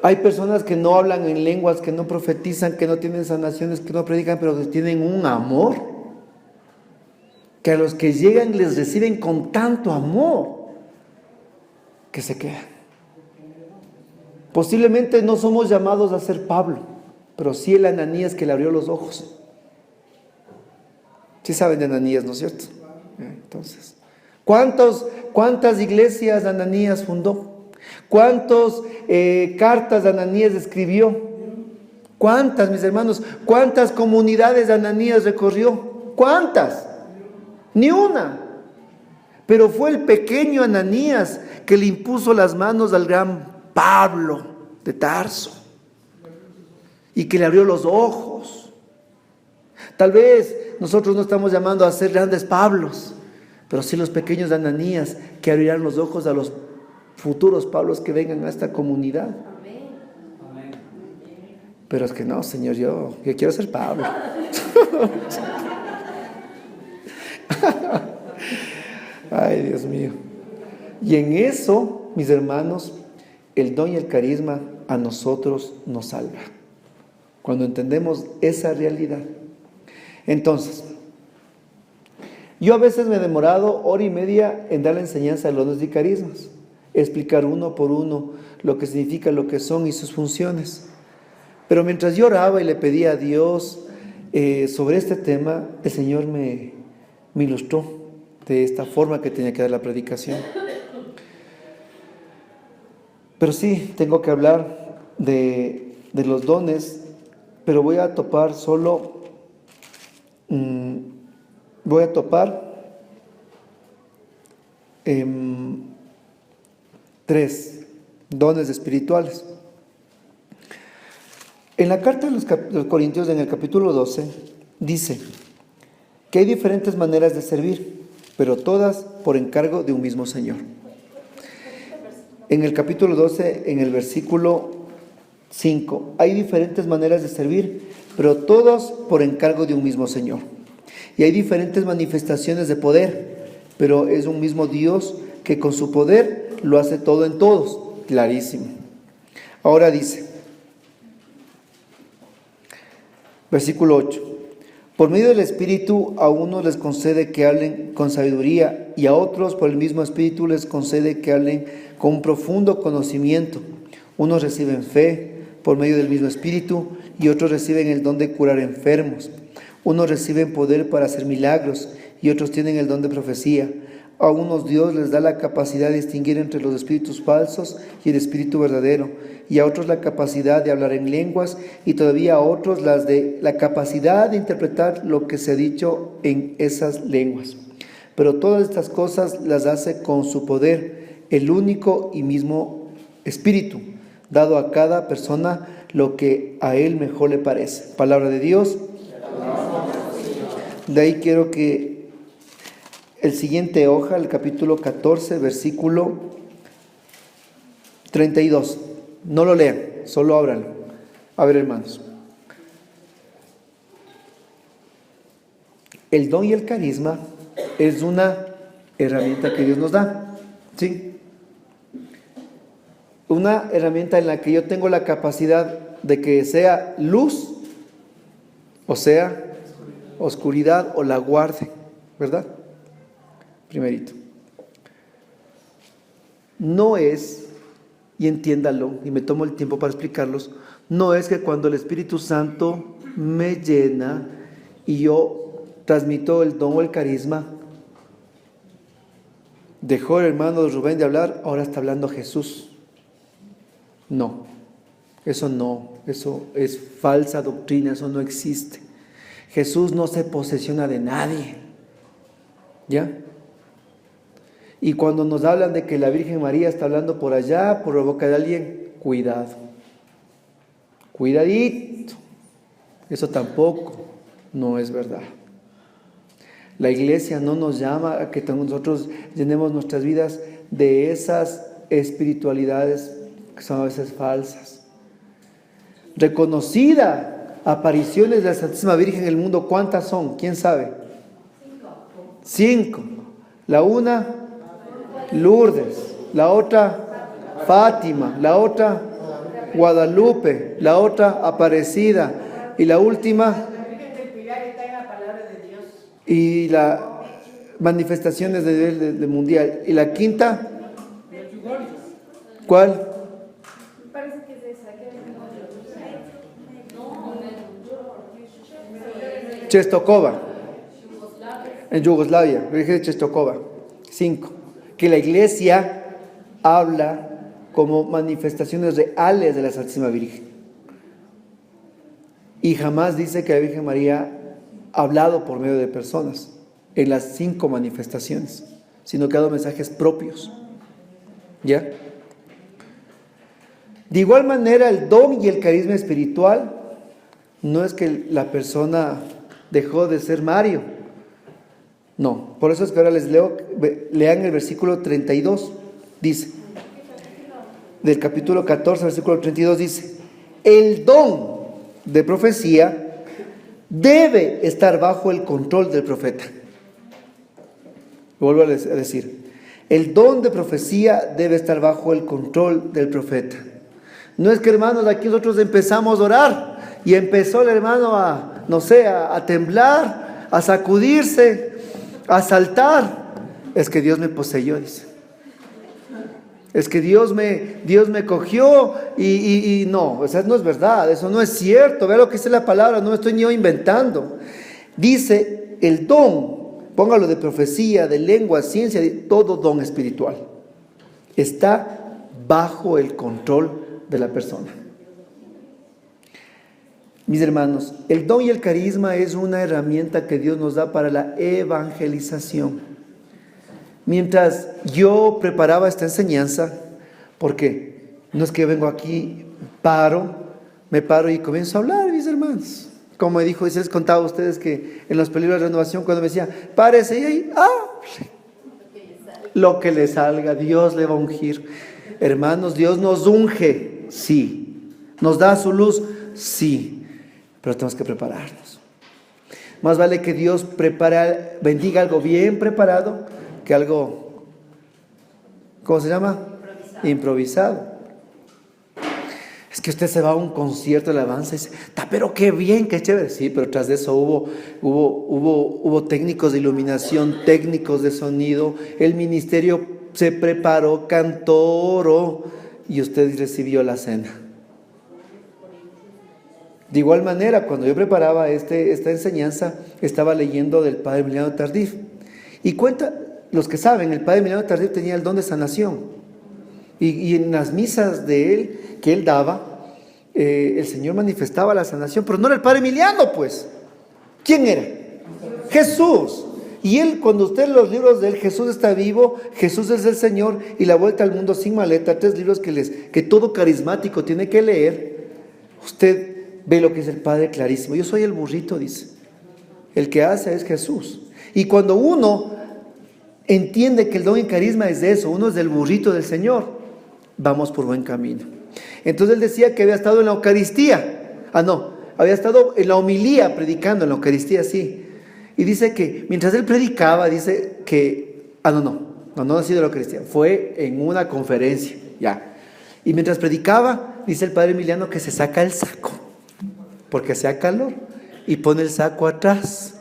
Speaker 1: Hay personas que no hablan en lenguas, que no profetizan, que no tienen sanaciones, que no predican, pero que tienen un amor, que a los que llegan les reciben con tanto amor que se quedan. Posiblemente no somos llamados a ser Pablo, pero sí el Ananías que le abrió los ojos. Sí saben de Ananías, ¿no es cierto? Entonces, ¿cuántas iglesias Ananías fundó? ¿Cuántas cartas Ananías escribió? ¿Cuántas, mis hermanos? ¿Cuántas comunidades Ananías recorrió? ¿Cuántas? Ni una. Pero fue el pequeño Ananías que le impuso las manos al gran Pablo de Tarso y que le abrió los ojos. Tal vez nosotros no estamos llamando a ser grandes Pablos, pero sí los pequeños Ananías que abrirán los ojos a los futuros Pablos que vengan a esta comunidad. Pero es que no, Señor, yo quiero ser Pablo. Ay, Dios mío. Y en eso, mis hermanos, el don y el carisma a nosotros nos salva. Cuando entendemos esa realidad. Entonces, yo a veces me he demorado 1:30 horas en dar la enseñanza de los dones y carismas, explicar uno por uno lo que significa, lo que son y sus funciones. Pero mientras yo oraba y le pedía a Dios sobre este tema, el Señor me ilustró de esta forma que tenía que dar la predicación. Pero sí, tengo que hablar de los dones, pero voy a topar tres dones espirituales. En la carta de los Corintios, en el capítulo 12, dice que hay diferentes maneras de servir, pero todas por encargo de un mismo Señor. En el capítulo 12, en el versículo 5, hay diferentes maneras de servir, pero todas por encargo de un mismo Señor. Y hay diferentes manifestaciones de poder, pero es un mismo Dios que con su poder lo hace todo en todos. Clarísimo. Ahora dice, versículo 8, por medio del Espíritu a unos les concede que hablen con sabiduría y a otros por el mismo Espíritu les concede que hablen con un profundo conocimiento. Unos reciben fe por medio del mismo Espíritu y otros reciben el don de curar enfermos. Unos reciben poder para hacer milagros y otros tienen el don de profecía. A unos Dios les da la capacidad de distinguir entre los espíritus falsos y el espíritu verdadero, y a otros la capacidad de hablar en lenguas, y todavía a otros la capacidad de interpretar lo que se ha dicho en esas lenguas. Pero todas estas cosas las hace con su poder, el único y mismo Espíritu, dado a cada persona lo que a él mejor le parece. Palabra de Dios. De ahí quiero que el siguiente hoja, el capítulo 14, versículo 32. No lo lean, solo ábranlo. A ver, hermanos. El don y el carisma es una herramienta que Dios nos da, ¿sí? Una herramienta en la que yo tengo la capacidad de que sea luz, o sea, oscuridad, o la guarde, ¿verdad? Primerito. No es, y entiéndalo, y me tomo el tiempo para explicarlos, no es que cuando el Espíritu Santo me llena y yo transmito el don o el carisma, dejó el hermano Rubén de hablar, ahora está hablando Jesús. No, eso es falsa doctrina, eso no existe. Jesús no se posesiona de nadie. ¿Ya? Y cuando nos hablan de que la Virgen María está hablando por allá, por la boca de alguien, cuidado. Cuidadito. Eso tampoco no es verdad. La iglesia no nos llama a que nosotros llenemos nuestras vidas de esas espiritualidades que son a veces falsas. Reconocida apariciones de la Santísima Virgen en el mundo, ¿cuántas son? ¿Quién sabe? 5. La una, Lourdes. La otra, Fátima. La otra, Guadalupe. La otra, Aparecida. Y la última, y las manifestaciones de nivel mundial. Y la quinta, ¿cuál?
Speaker 2: Parece que es esa.
Speaker 1: Czestochowa, en Yugoslavia, Virgen de Czestochowa. 5. Que la iglesia habla como manifestaciones reales de la Santísima Virgen. Y jamás dice que la Virgen María ha hablado por medio de personas en las 5 manifestaciones, sino que ha dado mensajes propios. ¿Ya? De igual manera, el don y el carisma espiritual no es que la persona dejó de ser Mario. No, por eso es que ahora les lean el versículo 32, dice, del capítulo 14, versículo 32 dice, el don de profecía debe estar bajo el control del profeta. Vuelvo a decir, el don de profecía debe estar bajo el control del profeta. No es que, hermanos, aquí nosotros empezamos a orar y empezó el hermano a temblar, a sacudirse, a saltar. Es que Dios me poseyó, dice. Es que Dios me cogió y no, o sea, no es verdad, eso no es cierto. Vea lo que dice la palabra, no me estoy ni yo inventando. Dice el don, póngalo de profecía, de lengua, ciencia, de todo don espiritual, está bajo el control de la persona. Mis hermanos, el don y el carisma es una herramienta que Dios nos da para la evangelización. Mientras yo preparaba esta enseñanza, porque no es que yo vengo aquí, me paro y comienzo a hablar, mis hermanos. Como me dijo, y se les contaba a ustedes que en los peligros de renovación, cuando me decía, párese, y ahí, lo que le salga, Dios le va a ungir. Hermanos, Dios nos unge, sí. Nos da su luz, sí. Pero tenemos que prepararnos. Más vale que Dios bendiga algo bien preparado que algo, ¿cómo se llama? Improvisado. Es que usted se va a un concierto de alabanza y dice, pero qué bien, qué chévere. Sí, pero tras de eso hubo técnicos de iluminación, técnicos de sonido, el ministerio se preparó, cantó, oró y usted recibió la cena. De igual manera, cuando yo preparaba esta enseñanza, estaba leyendo del Padre Emiliano Tardif. Y cuenta, los que saben, el Padre Emiliano Tardif tenía el don de sanación. Y en las misas de él, que él daba, el Señor manifestaba la sanación. Pero no era el Padre Emiliano, pues. ¿Quién era? Jesús. Y él, cuando usted lee los libros de él, Jesús está vivo, Jesús es el Señor, y La Vuelta al Mundo sin maleta, 3 libros que todo carismático tiene que leer. Usted ve lo que es el Padre clarísimo. Yo soy el burrito, dice. El que hace es Jesús. Y cuando uno entiende que el don y carisma es de eso, uno es del burrito del Señor, vamos por buen camino. Entonces él decía que había estado en la Eucaristía. Había estado en la homilía predicando en la Eucaristía, sí. Y dice que mientras él predicaba, dice que, no ha sido en la Eucaristía, fue en una conferencia, ya. Y mientras predicaba, dice el Padre Emiliano que se saca el saco, porque hacía calor, y pone el saco atrás.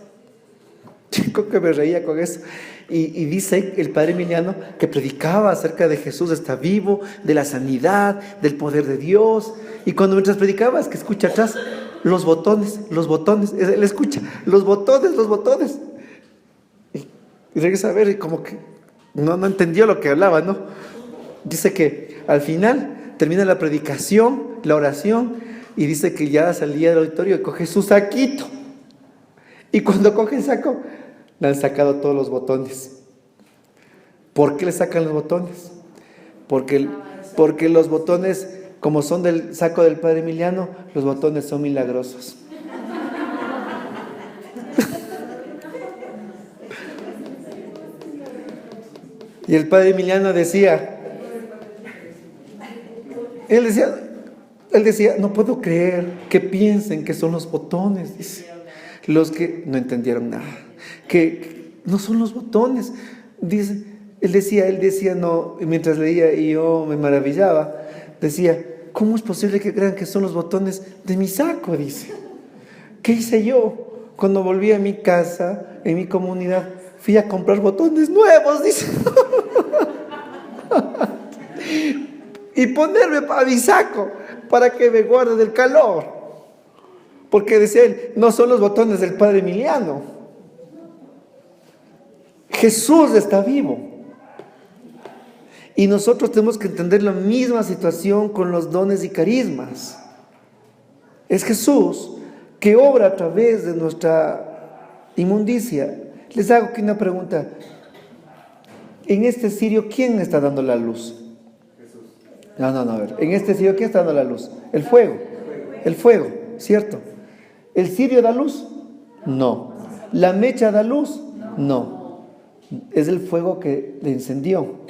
Speaker 1: Chico, que me reía con eso. Y dice el Padre Emiliano que predicaba acerca de Jesús, está vivo, de la sanidad, del poder de Dios. Y cuando mientras predicaba, es que escucha atrás los botones, él escucha, los botones. Y regresa a ver, y como que no entendió lo que hablaba, ¿no? Dice que al final termina la predicación, la oración, y dice que ya salía del auditorio y coge su saquito. Y cuando coge el saco, Le han sacado todos los botones. ¿Por qué le sacan los botones? Porque los botones, como son del saco del padre Emiliano, los botones son milagrosos. Y el padre Emiliano decía, él decía, no puedo creer que piensen que son los botones, dice. Los que no entendieron nada, que no son los botones, dice. Él decía, no, mientras leía y yo me maravillaba, decía, ¿cómo es posible que crean que son los botones de mi saco? Dice, ¿qué hice yo? Cuando volví a mi casa, en mi comunidad, fui a comprar botones nuevos, dice. Y ponerme para mi saco, para que me guarde del calor. Porque decía él, no son los botones del padre Emiliano. Jesús está vivo. Y nosotros tenemos que entender la misma situación con los dones y carismas. Es Jesús que obra a través de nuestra inmundicia. Les hago aquí una pregunta. En este cirio, ¿quién está dando la luz? Jesús. No, a ver. En este cirio, ¿quién está dando la luz? El fuego. El fuego, ¿cierto? ¿El cirio da luz? No. ¿La mecha da luz? No. Es el fuego que le encendió.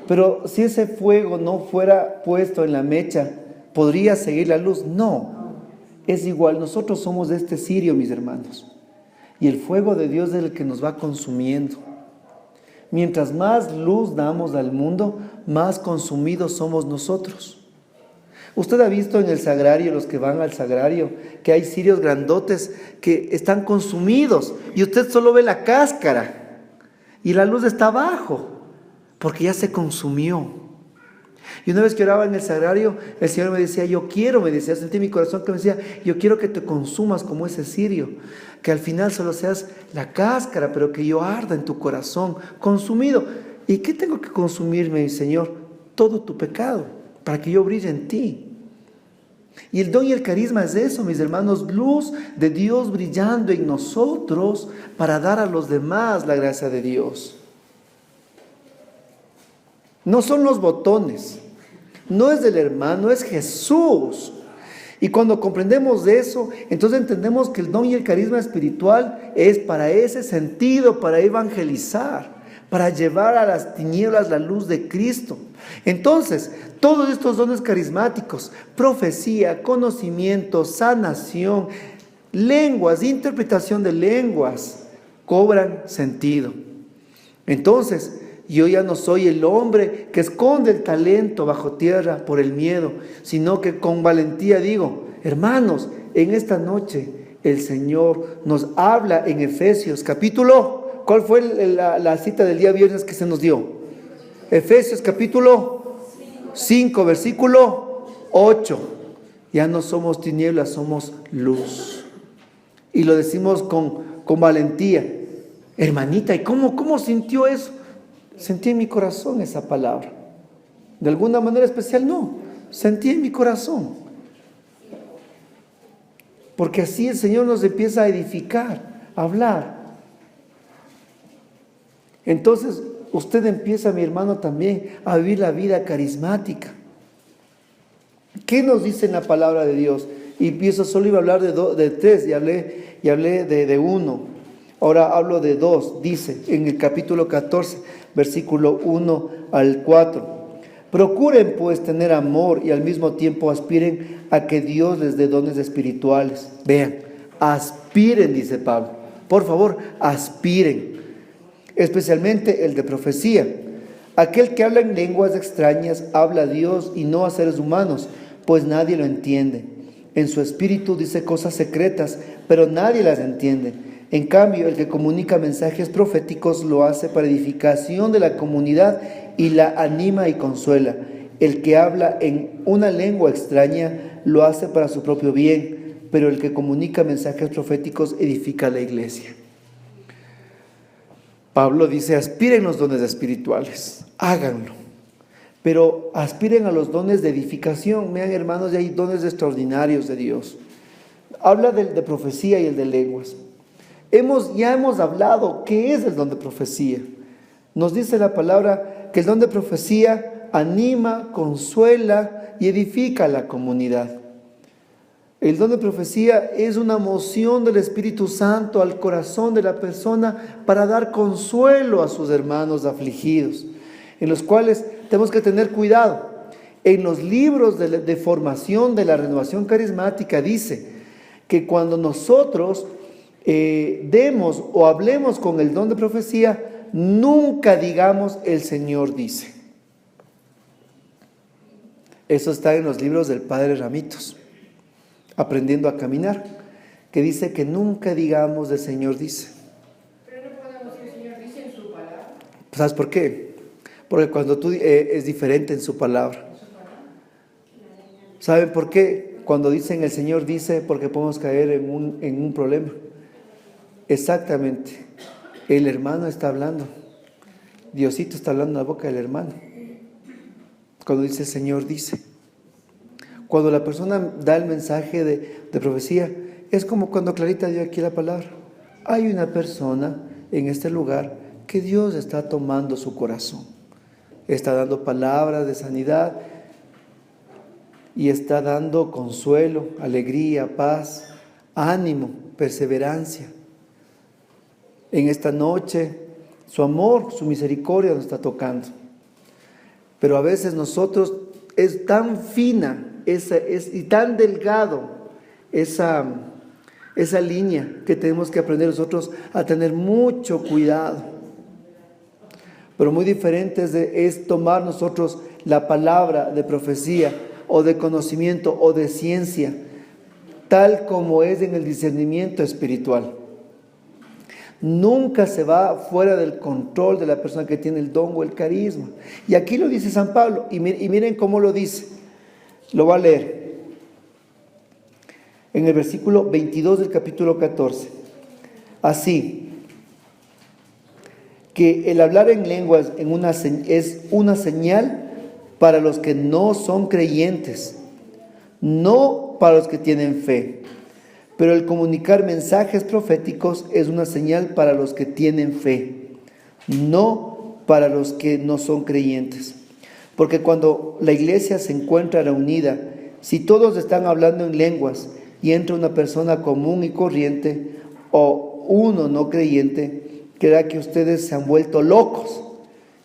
Speaker 1: Pero si ese fuego no fuera puesto en la mecha, ¿podría seguir la luz? No. Es igual, nosotros somos de este cirio, mis hermanos. Y el fuego de Dios es el que nos va consumiendo. Mientras más luz damos al mundo, más consumidos somos nosotros. Usted ha visto en el sagrario, los que van al sagrario, que hay cirios grandotes que están consumidos y usted solo ve la cáscara y la luz está abajo. Porque ya se consumió. Y una vez que oraba en el sagrario, el Señor me decía, sentí en mi corazón que me decía, yo quiero que te consumas como ese cirio, que al final solo seas la cáscara, pero que yo arda en tu corazón, consumido. ¿Y qué tengo que consumirme, mi Señor? Todo tu pecado, para que yo brille en ti. Y el don y el carisma es eso, mis hermanos, luz de Dios brillando en nosotros para dar a los demás la gracia de Dios. No son los botones, no es del hermano, es Jesús. Y cuando comprendemos de eso, entonces entendemos que el don y el carisma espiritual es para ese sentido, para evangelizar, para llevar a las tinieblas la luz de Cristo. Entonces, todos estos dones carismáticos, profecía, conocimiento, sanación, lenguas, interpretación de lenguas, cobran sentido. Entonces, yo ya no soy el hombre que esconde el talento bajo tierra por el miedo, sino que con valentía digo, hermanos, en esta noche el Señor nos habla en Efesios capítulo, ¿cuál fue la cita del día viernes que se nos dio? Efesios capítulo 5, versículo 8. Ya no somos tinieblas, somos luz. Y lo decimos con valentía. Hermanita, ¿y cómo sintió eso? Sentí en mi corazón esa palabra. De alguna manera especial, no. Sentí en mi corazón. Porque así el Señor nos empieza a edificar, a hablar. Entonces, usted empieza, mi hermano, también a vivir la vida carismática. ¿Qué nos dice en la palabra de Dios? Y empiezo, solo iba a hablar de tres, y hablé de uno. Ahora hablo de dos. Dice en el capítulo 14, versículo 1 al 4. Procuren pues tener amor y al mismo tiempo aspiren a que Dios les dé dones espirituales. Vean, aspiren, dice Pablo. Por favor, aspiren. Especialmente el de profecía. Aquel que habla en lenguas extrañas habla a Dios y no a seres humanos, pues nadie lo entiende. En su espíritu dice cosas secretas, pero nadie las entiende. En cambio, el que comunica mensajes proféticos lo hace para edificación de la comunidad y la anima y consuela. El que habla en una lengua extraña lo hace para su propio bien, pero el que comunica mensajes proféticos edifica a la iglesia. Pablo dice, aspiren los dones espirituales, háganlo, pero aspiren a los dones de edificación. Vean, hermanos, ya hay dones extraordinarios de Dios. Habla de profecía y el de lenguas. Ya hemos hablado qué es el don de profecía. Nos dice la palabra que el don de profecía anima, consuela y edifica a la comunidad. El don de profecía es una moción del Espíritu Santo al corazón de la persona para dar consuelo a sus hermanos afligidos, en los cuales tenemos que tener cuidado. En los libros de formación de la renovación carismática dice que cuando nosotros demos o hablemos con el don de profecía, nunca digamos el Señor dice. Eso está en los libros del Padre Ramitos, Aprendiendo a Caminar, que dice que nunca digamos el Señor dice.
Speaker 2: Pero no podemos decir el Señor dice en su palabra.
Speaker 1: ¿Sabes por qué? Porque cuando tú es diferente en su palabra. ¿Saben por qué? Cuando dicen el Señor dice, porque podemos caer en un problema. Exactamente. El hermano está hablando. Diosito está hablando en la boca del hermano. Cuando dice el Señor dice. Cuando la persona da el mensaje de profecía, es como cuando Clarita dio aquí la palabra. Hay una persona en este lugar que Dios está tomando su corazón. Está dando palabras de sanidad y está dando consuelo, alegría, paz, ánimo, perseverancia. En esta noche, su amor, su misericordia nos está tocando. Pero a veces nosotros es tan fina y tan delgado esa línea que tenemos que aprender nosotros a tener mucho cuidado. Pero muy diferente es tomar nosotros la palabra de profecía o de conocimiento o de ciencia, tal como es en el discernimiento espiritual. Nunca se va fuera del control de la persona que tiene el don o el carisma. Y aquí lo dice San Pablo, y miren cómo lo dice. Lo va a leer en el versículo 22 del capítulo 14. Así que el hablar en lenguas es una señal para los que no son creyentes, no para los que tienen fe. Pero el comunicar mensajes proféticos es una señal para los que tienen fe, no para los que no son creyentes. Porque cuando la iglesia se encuentra reunida, si todos están hablando en lenguas y entra una persona común y corriente o uno no creyente, creerá que ustedes se han vuelto locos.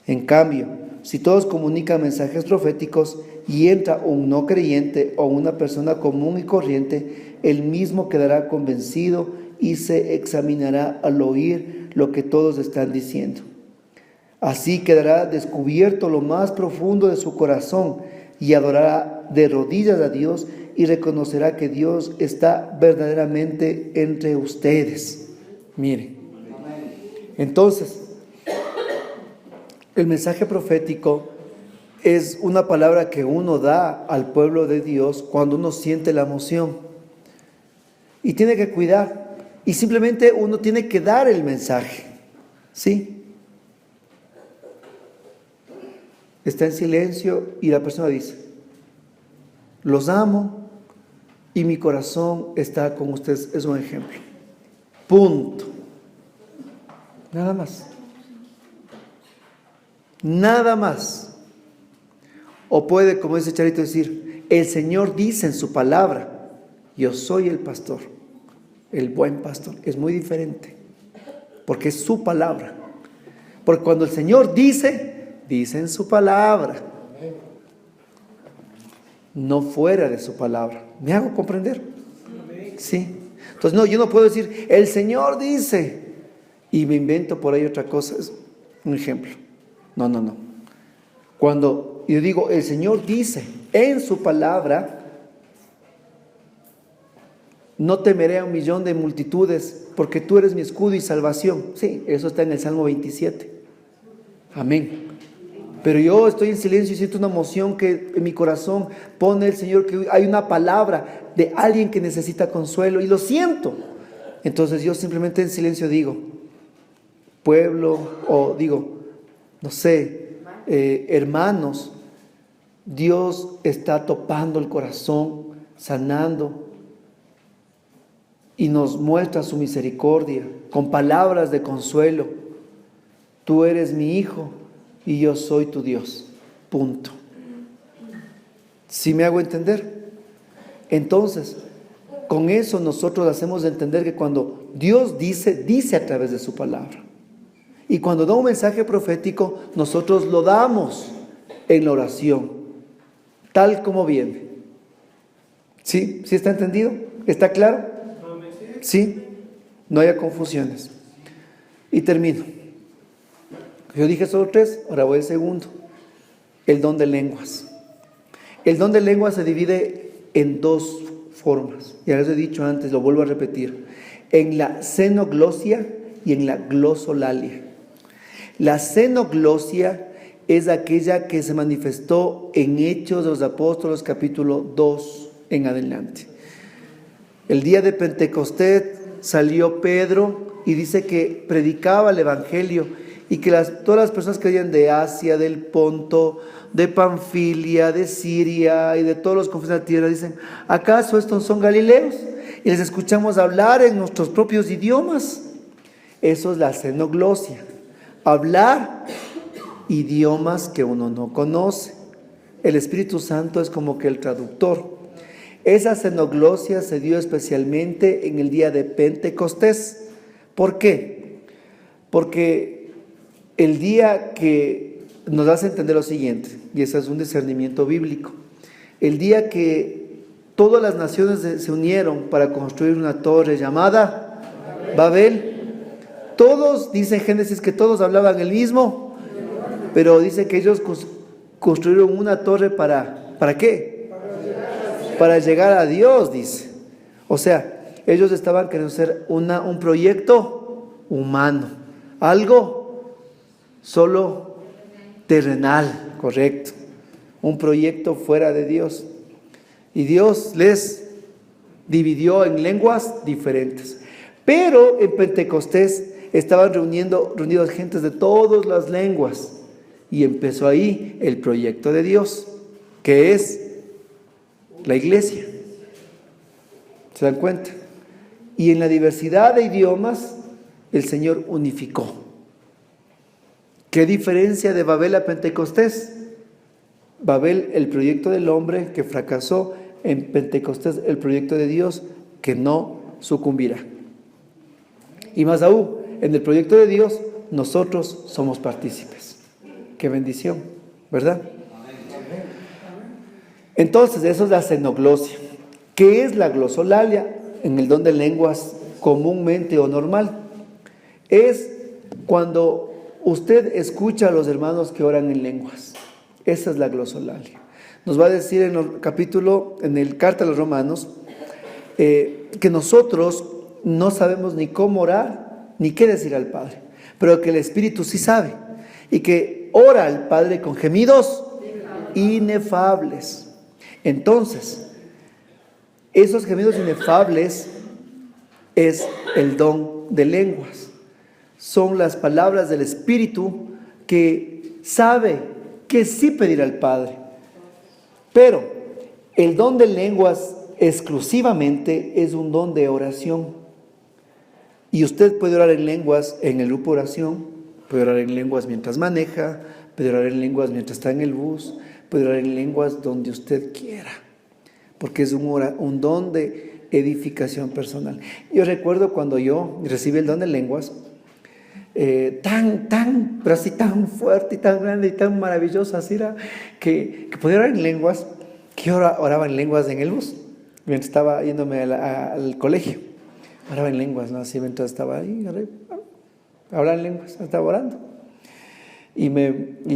Speaker 1: En cambio, si todos comunican mensajes proféticos y entra un no creyente o una persona común y corriente, él mismo quedará convencido y se examinará al oír lo que todos están diciendo. Así quedará descubierto lo más profundo de su corazón y adorará de rodillas a Dios y reconocerá que Dios está verdaderamente entre ustedes. Miren, entonces, el mensaje profético es una palabra que uno da al pueblo de Dios cuando uno siente la emoción. Y tiene que cuidar. Y simplemente uno tiene que dar el mensaje. ¿Sí? Está en silencio y la persona dice: los amo y mi corazón está con ustedes. Es un ejemplo. Punto. Nada más. Nada más. O puede, como dice Charito, decir: el Señor dice en su palabra, yo soy el pastor, el buen pastor. Es muy diferente, porque es su palabra. Porque cuando el Señor dice en su palabra, no fuera de su palabra. ¿Me hago comprender? Sí. Entonces, no, yo no puedo decir, el Señor dice, y me invento por ahí otra cosa. Es un ejemplo. No. Cuando yo digo, el Señor dice en su palabra, no temeré a 1,000,000 de multitudes, porque tú eres mi escudo y salvación. Sí, eso está en el Salmo 27. Amén. Pero yo estoy en silencio y siento una emoción que en mi corazón pone el Señor, que hay una palabra de alguien que necesita consuelo, y lo siento. Entonces yo simplemente en silencio digo, pueblo, o digo, no sé, hermanos, Dios está topando el corazón, sanando. y nos muestra su misericordia con palabras de consuelo. Tú eres mi hijo y yo soy tu Dios. Punto. ¿Sí me hago entender? Entonces, con eso nosotros hacemos entender que cuando Dios dice, dice a través de su palabra. Y cuando da un mensaje profético, nosotros lo damos en la oración, tal como viene. ¿Sí? ¿Sí está entendido? ¿Está claro? ¿Sí? No haya confusiones. Y termino. Yo dije solo 3, ahora voy al segundo. El don de lenguas. El don de lenguas se divide en 2 formas. Ya les he dicho antes, lo vuelvo a repetir. En la xenoglosia y en la glosolalia. La xenoglosia es aquella que se manifestó en Hechos de los Apóstoles capítulo 2 en adelante. El día de Pentecostés salió Pedro y dice que predicaba el Evangelio y que todas las personas que venían de Asia, del Ponto, de Panfilia, de Siria y de todos los confines de la tierra dicen: ¿acaso estos son galileos? Y les escuchamos hablar en nuestros propios idiomas. Eso es la xenoglosia. Hablar idiomas que uno no conoce. El Espíritu Santo es como que el traductor. Esa xenoglosia se dio especialmente en el día de Pentecostés. ¿Por qué? Porque el día que nos hace entender lo siguiente, y ese es un discernimiento bíblico, el día que todas las naciones se unieron para construir una torre llamada Babel, todos, dice Génesis, que todos hablaban el mismo, pero dice que ellos construyeron una torre ¿para qué? Para llegar a Dios, dice. O sea, ellos estaban queriendo hacer un proyecto humano, algo solo terrenal, correcto, un proyecto fuera de Dios. Y Dios les dividió en lenguas diferentes. Pero en Pentecostés estaban reunidos gentes de todas las lenguas. Y empezó ahí el proyecto de Dios, que es la iglesia. ¿Se dan cuenta? Y en la diversidad de idiomas, el Señor unificó. ¿Qué diferencia de Babel a Pentecostés? Babel, el proyecto del hombre que fracasó; en Pentecostés, el proyecto de Dios que no sucumbirá. Y más aún, en el proyecto de Dios, nosotros somos partícipes. ¡Qué bendición! ¿Verdad? Entonces, eso es la xenoglosia. ¿Qué es la glosolalia? En el don de lenguas comúnmente o normal. Es cuando usted escucha a los hermanos que oran en lenguas. Esa es la glosolalia. Nos va a decir en el capítulo, en el carta a los Romanos, que nosotros no sabemos ni cómo orar, ni qué decir al Padre, pero que el Espíritu sí sabe, y que ora al Padre con gemidos inefables. Entonces, esos gemidos inefables es el don de lenguas. Son las palabras del Espíritu que sabe que sí pedir al Padre. Pero el don de lenguas exclusivamente es un don de oración. Y usted puede orar en lenguas en el grupo de oración, puede orar en lenguas mientras maneja, puede orar en lenguas mientras está en el bus, puede orar en lenguas donde usted quiera, porque es un don de edificación personal. Yo recuerdo cuando yo recibí el don de lenguas, pero así tan fuerte y tan grande y tan maravilloso, así era, que podía orar en lenguas, que yo oraba en lenguas en el bus, mientras estaba yéndome al colegio. Oraba en lenguas, ¿no? Así mientras estaba ahí, hablaba en lenguas, estaba orando. Y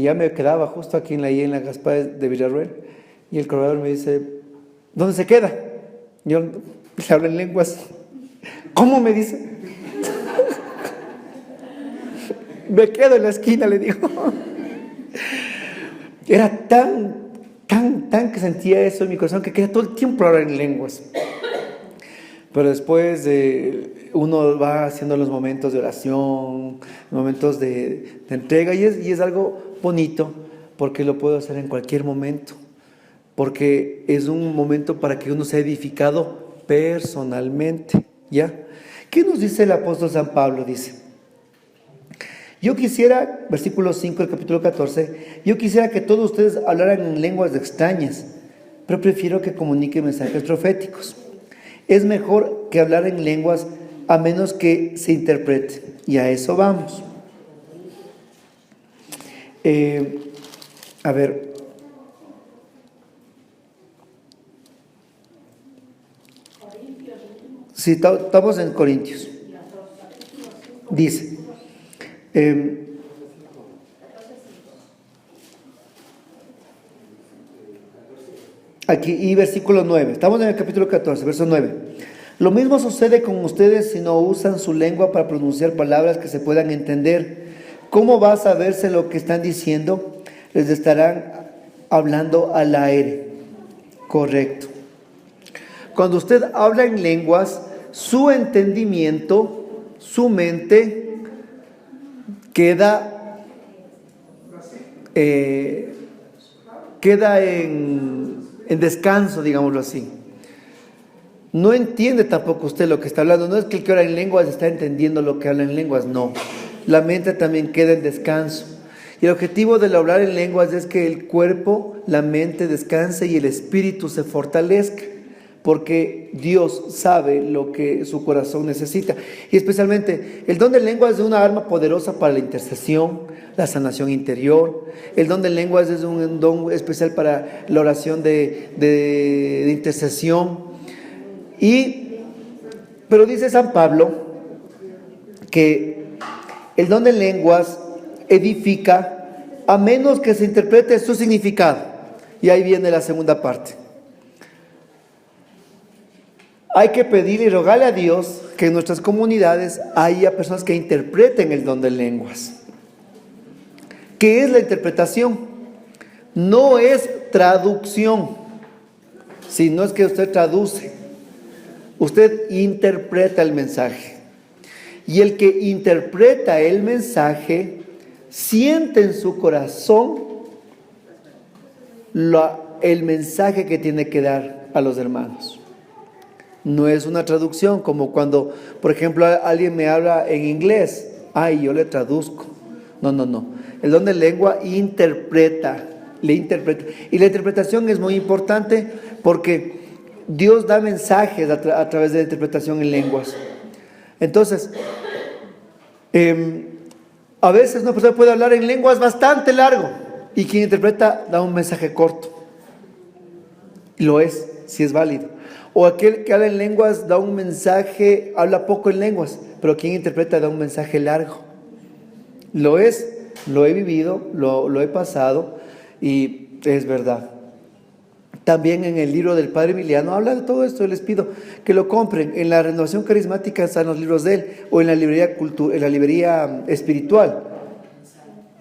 Speaker 1: ya me quedaba justo aquí en la Gaspar de Villarruel, y el corredor me dice: ¿dónde se queda? Yo le hablo en lenguas. ¿Cómo? Me dice. Me quedo en la esquina, le digo. Era tan que sentía eso en mi corazón que quería todo el tiempo hablar en lenguas. Pero después uno va haciendo los momentos de oración, momentos de entrega, y es algo bonito, porque lo puedo hacer en cualquier momento, porque es un momento para que uno sea edificado personalmente. ¿Ya? ¿Qué nos dice el apóstol San Pablo? Dice, yo quisiera, versículo 5 del capítulo 14, yo quisiera que todos ustedes hablaran en lenguas extrañas, pero prefiero que comuniquen mensajes proféticos. Es mejor que hablar en lenguas a menos que se interprete. Y a eso vamos. A ver. Sí, estamos en Corintios. Dice. Aquí, y versículo 9. Estamos en el capítulo 14, verso 9. Lo mismo sucede con ustedes si no usan su lengua para pronunciar palabras que se puedan entender. ¿Cómo va a saberse lo que están diciendo? Les estarán hablando al aire. Correcto. Cuando usted habla en lenguas, su entendimiento, su mente queda en descanso, digámoslo así. No entiende tampoco usted lo que está hablando. No es que el que habla en lenguas está entendiendo lo que habla en lenguas, no. La mente también queda en descanso. Y el objetivo del hablar en lenguas es que el cuerpo, la mente descanse y el espíritu se fortalezca, porque Dios sabe lo que su corazón necesita. Y especialmente, el don de lenguas es una arma poderosa para la intercesión, la sanación interior. El don de lenguas es un don especial para la oración de intercesión. Pero dice San Pablo que el don de lenguas edifica a menos que se interprete su significado. Y ahí viene la segunda parte. Hay que pedir y rogarle a Dios que en nuestras comunidades haya personas que interpreten el don de lenguas. ¿Qué es la interpretación? No es traducción, sino es que usted traduce. Usted interpreta el mensaje. Y el que interpreta el mensaje siente en su corazón el mensaje que tiene que dar a los hermanos. No es una traducción como cuando, por ejemplo, alguien me habla en inglés. Yo le traduzco. No. El don de lengua le interpreta. Y la interpretación es muy importante porque Dios da mensajes a través de la interpretación en lenguas. Entonces, a veces una persona puede hablar en lenguas bastante largo y quien interpreta da un mensaje corto. Y lo es, si es válido. O aquel que habla en lenguas da un mensaje, habla poco en lenguas, pero quien interpreta da un mensaje largo. Lo es, lo he vivido, lo he pasado y es verdad. También en el libro del Padre Emiliano habla de todo esto. Les pido que lo compren. En la Renovación Carismática están los libros de él, o en la librería espiritual.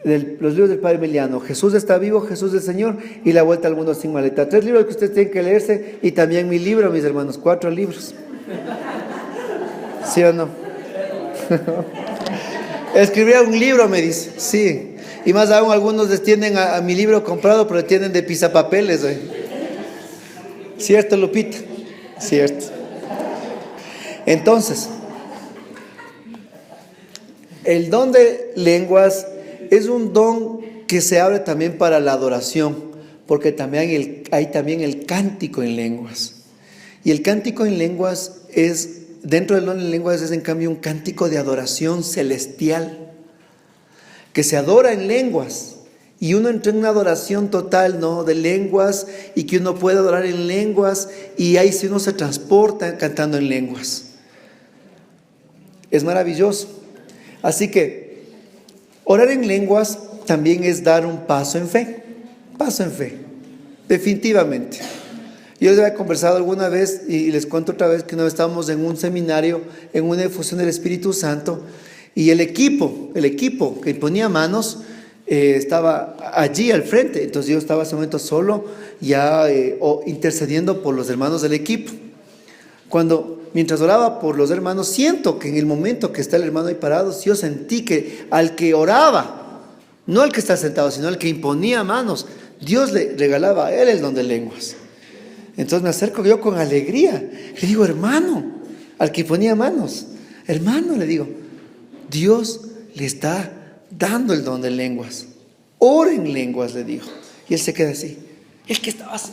Speaker 1: Los libros del Padre Emiliano. Jesús está vivo, Jesús es Señor y la vuelta al mundo sin maleta. 3 libros que ustedes tienen que leerse, y también mi libro, mis hermanos, 4 libros. ¿Sí o no? Escribía un libro, me dice. Sí. Y más aún algunos les tienen a mi libro comprado, pero tienen de pisapapeles. ¿Cierto, Lupita? Cierto. Entonces, el don de lenguas es un don que se abre también para la adoración, porque también hay también el cántico en lenguas. Y el cántico en lenguas dentro del don de lenguas es en cambio un cántico de adoración celestial, que se adora en lenguas. Y uno entra en una adoración total, ¿no?, de lenguas, y que uno puede adorar en lenguas, y ahí sí uno se transporta cantando en lenguas. Es maravilloso. Así que orar en lenguas también es dar un paso en fe, definitivamente. Yo les había conversado alguna vez y les cuento otra vez que una vez estábamos en un seminario, en una efusión del Espíritu Santo, y el equipo que ponía manos estaba allí al frente. Entonces yo estaba en ese momento solo, ya intercediendo por los hermanos del equipo. Mientras oraba por los hermanos, siento que en el momento que está el hermano ahí parado, yo sentí que al que oraba, no al que está sentado, sino al que imponía manos, Dios le regalaba a él el don de lenguas. Entonces me acerco yo con alegría, le digo: hermano, al que ponía manos. Hermano, le digo, Dios le está dando el don de lenguas. Ora en lenguas, le dijo. Y él se queda así. ¿El que estaba así?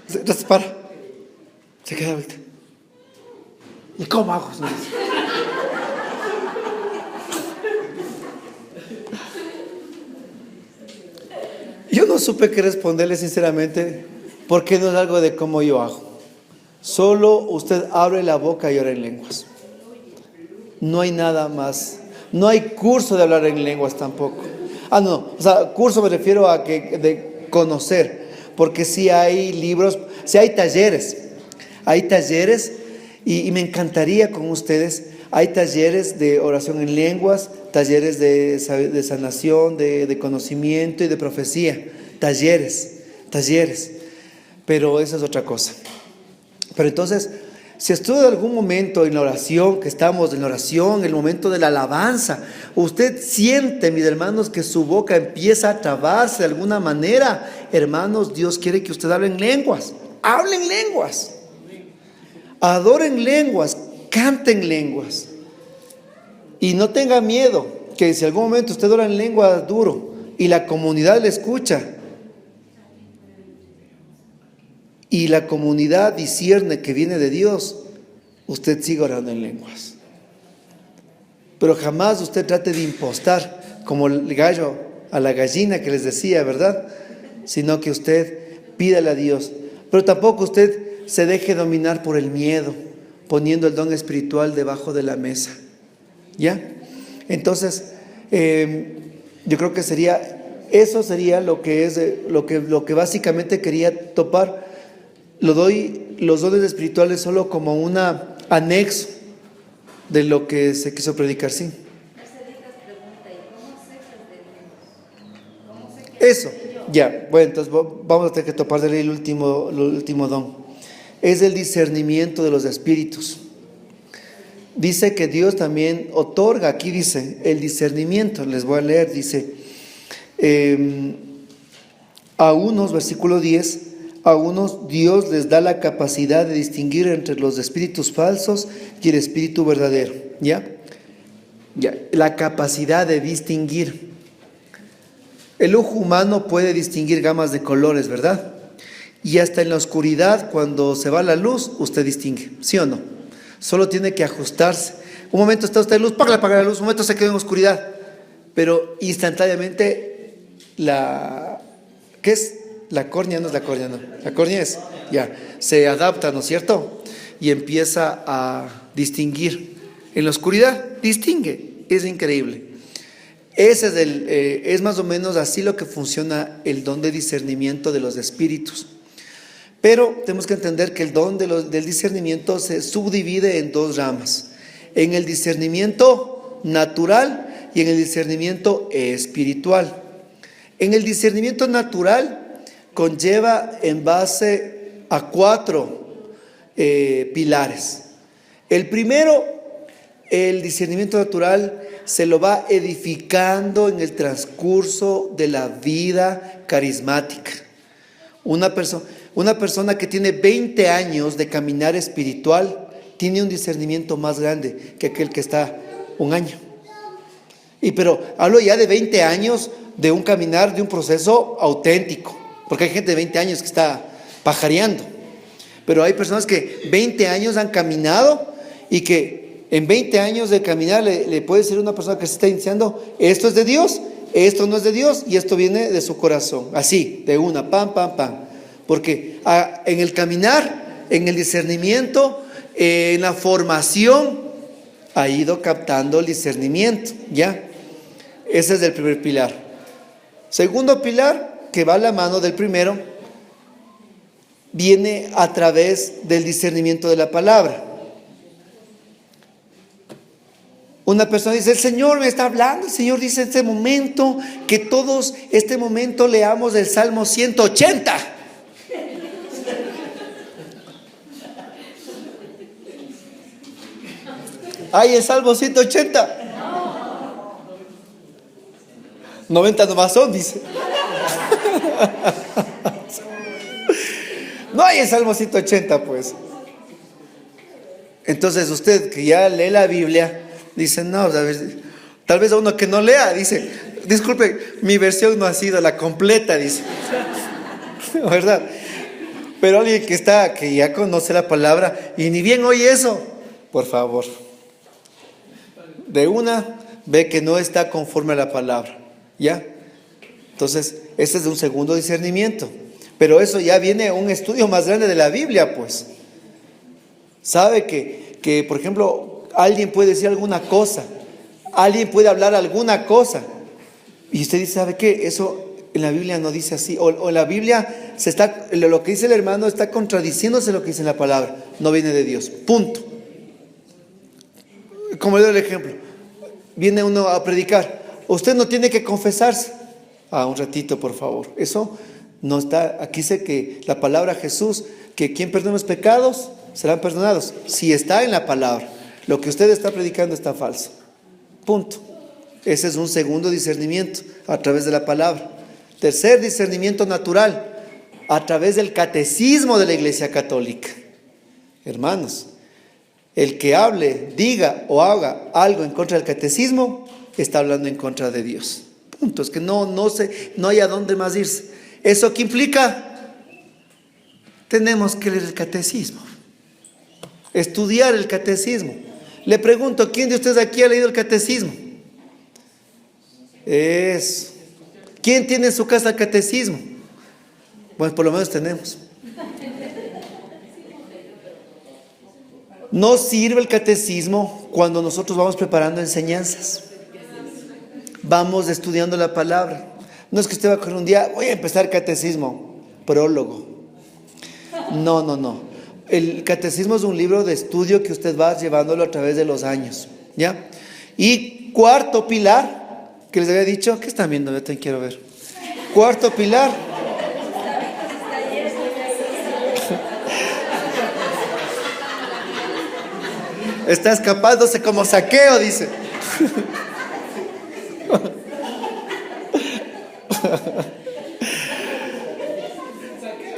Speaker 1: Se para. Se queda ahorita. ¿Y cómo hago? Yo no supe qué responderle sinceramente, porque no es algo de cómo yo hago. Solo usted abre la boca y ora en lenguas. No hay nada más. No hay curso de hablar en lenguas tampoco. No, o sea, curso me refiero a que de conocer, porque sí hay libros, sí hay talleres. Hay talleres y me encantaría con ustedes. Hay talleres de oración en lenguas, talleres de sanación, de conocimiento y de profecía. Talleres. Pero esa es otra cosa. Pero entonces, si estuvo en algún momento en la oración, que estamos en la oración, en el momento de la alabanza, usted siente, mis hermanos, que su boca empieza a trabarse de alguna manera, hermanos, Dios quiere que usted hable en lenguas. Hable en lenguas. Adore en lenguas. Cante en lenguas. Y no tenga miedo que si algún momento usted ora en lengua duro y la comunidad le escucha y la comunidad discierne que viene de Dios, usted siga orando en lenguas. Pero jamás usted trate de impostar como el gallo a la gallina que les decía, ¿verdad? Sino que usted pídale a Dios. Pero tampoco usted se deje dominar por el miedo, poniendo el don espiritual debajo de la mesa. ¿Ya? Entonces, yo creo que eso sería lo que es lo que básicamente quería topar. Lo doy los dones espirituales solo como un anexo de lo que se quiso predicar, sí. Eso, ya, bueno, entonces vamos a tener que topar el último don. Es el discernimiento de los espíritus. Dice que Dios también otorga, aquí dice, el discernimiento. Les voy a leer, dice, a unos, versículo 10, a unos Dios les da la capacidad de distinguir entre los espíritus falsos y el espíritu verdadero. ¿Ya? La capacidad de distinguir. El ojo humano puede distinguir gamas de colores, ¿verdad? Y hasta en la oscuridad, cuando se va la luz, usted distingue, ¿sí o no? Solo tiene que ajustarse. Un momento está usted en luz, apaga la luz, un momento se queda en oscuridad. Pero instantáneamente ¿qué es? La córnea no es la córnea, no. La córnea es, se adapta, ¿no es cierto? Y empieza a distinguir. En la oscuridad, distingue. Es increíble. Es más o menos así lo que funciona el don de discernimiento de los espíritus. Pero tenemos que entender que el don del discernimiento se subdivide en dos ramas. En el discernimiento natural y en el discernimiento espiritual. En el discernimiento natural conlleva en base a 4 pilares. El primero, el discernimiento natural se lo va edificando en el transcurso de la vida carismática. Una persona que tiene 20 años de caminar espiritual tiene un discernimiento más grande que aquel que está 1 año. Pero hablo ya de 20 años de un caminar, de un proceso auténtico, porque hay gente de 20 años que está pajareando, pero hay personas que 20 años han caminado y que en 20 años de caminar le puede decir a una persona que se está iniciando, esto es de Dios, esto no es de Dios y esto viene de su corazón, así, de una, pam, porque en el caminar, en el discernimiento, en la formación, ha ido captando el discernimiento, ¿ya? Ese es el primer pilar. Segundo pilar, que va a la mano del primero, viene a través del discernimiento de la palabra. Una persona dice, el Señor me está hablando, el Señor dice en este momento que todos este momento leamos el Salmo 180. Ay, el Salmo 180. 90 nomás son, dice. No hay el Salmo 180, pues. Entonces usted que ya lee la Biblia, dice, no, a ver, tal vez a uno que no lea, dice, disculpe, mi versión no ha sido la completa, dice. ¿Verdad? Pero alguien que ya conoce la palabra y ni bien oye eso, por favor, de una ve que no está conforme a la palabra, ¿ya? Entonces, ese es un segundo discernimiento. Pero eso ya viene a un estudio más grande de la Biblia, pues. Sabe que, por ejemplo, alguien puede decir alguna cosa, alguien puede hablar alguna cosa, y usted dice, ¿sabe qué? Eso en la Biblia no dice así, o en la Biblia lo que dice el hermano está contradiciéndose lo que dice en la palabra, no viene de Dios, punto. Como le doy el ejemplo, viene uno a predicar, usted no tiene que confesarse. Un ratito, por favor, eso no está, aquí dice que la palabra Jesús, que quien perdona los pecados serán perdonados, si está en la palabra. Lo que usted está predicando está falso, punto. Ese es un segundo discernimiento a través de la palabra. Tercer discernimiento natural, a través del catecismo de la Iglesia Católica. Hermanos, el que hable, diga o haga algo en contra del catecismo, está hablando en contra de Dios. Punto. Es que no hay a dónde más irse. ¿Eso qué implica? Tenemos que leer el catecismo, estudiar el catecismo. Le pregunto, ¿quién de ustedes aquí ha leído el catecismo? Eso. ¿Quién tiene en su casa el catecismo? Bueno, por lo menos tenemos. No sirve el catecismo cuando nosotros vamos preparando enseñanzas, vamos estudiando la palabra. No es que usted va a coger un día, voy a empezar catecismo, prólogo. No. El catecismo es un libro de estudio que usted va llevándolo a través de los años, ¿ya? Y cuarto pilar, que les había dicho, ¿qué están viendo? Yo también quiero ver. Cuarto pilar. Está escapándose como Saqueo, dice.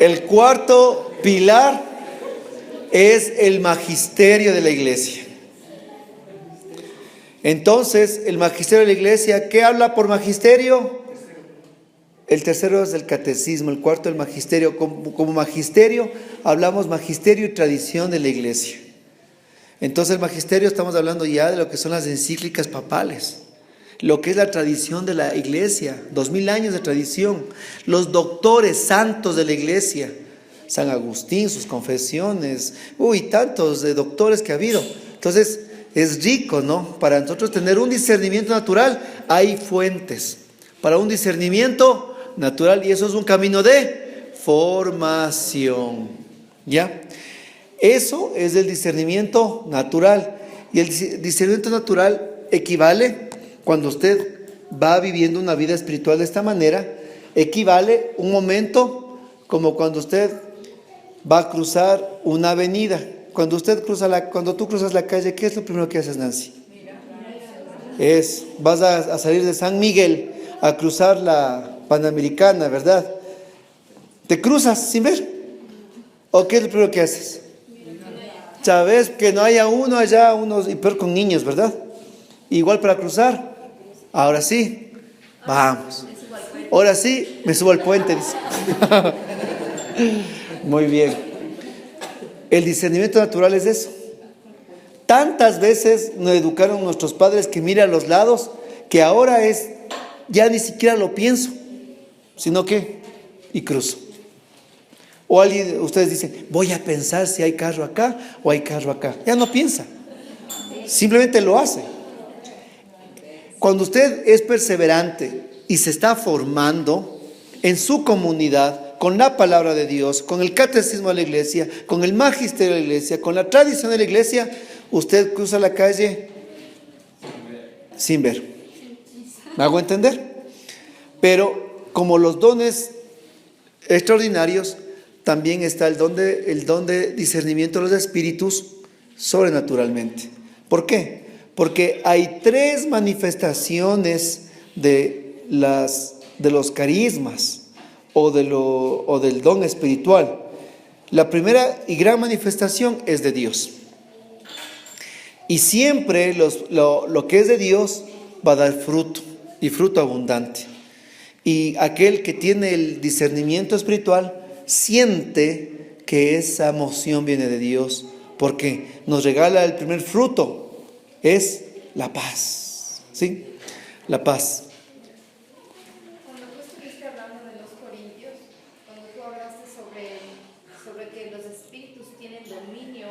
Speaker 1: El cuarto pilar es el magisterio de la iglesia. Entonces, el magisterio de la iglesia, ¿qué habla por magisterio? El tercero es el catecismo, el cuarto el magisterio. Como magisterio, hablamos magisterio y tradición de la iglesia. Entonces, el magisterio estamos hablando ya de lo que son las encíclicas papales, lo que es la tradición de la iglesia, 2000 años de tradición, los doctores santos de la iglesia, San Agustín, sus confesiones, tantos de doctores que ha habido. Entonces, es rico, ¿no? Para nosotros tener un discernimiento natural, hay fuentes para un discernimiento natural, y eso es un camino de formación, ¿ya? Eso es el discernimiento natural, y el discernimiento natural equivale, cuando usted va viviendo una vida espiritual de esta manera, equivale un momento como cuando usted va a cruzar una avenida. Cuando tú cruzas la calle, ¿qué es lo primero que haces, Nancy? Vas a salir de San Miguel a cruzar la Panamericana, ¿verdad? Te cruzas sin ver. ¿O qué es lo primero que haces? Sabes que no haya uno allá, y peor con niños, ¿verdad? Igual para cruzar. Ahora sí, vamos. Ahora sí, me subo al puente, dice. Muy bien. El discernimiento natural es eso. Tantas veces nos educaron nuestros padres que mira a los lados, que ahora ya ni siquiera lo pienso, sino que, y cruzo. O ustedes dicen, voy a pensar si hay carro acá o hay carro acá. Ya no piensa, simplemente lo hace. Cuando usted es perseverante y se está formando en su comunidad, con la palabra de Dios, con el catecismo de la iglesia, con el magisterio de la iglesia, con la tradición de la iglesia, usted cruza la calle sin ver. ¿Me hago entender? Pero como los dones extraordinarios, también está el don de discernimiento de los espíritus sobrenaturalmente. ¿Por qué? Porque hay 3 manifestaciones de los carismas o del don espiritual. La primera y gran manifestación es de Dios. Y siempre lo que es de Dios va a dar fruto, y fruto abundante. Y aquel que tiene el discernimiento espiritual siente que esa emoción viene de Dios, porque nos regala el primer fruto, es la paz. ¿Sí? La paz.
Speaker 2: Cuando tú estuviste hablando de los corintios, cuando tú hablaste sobre que los espíritus tienen dominio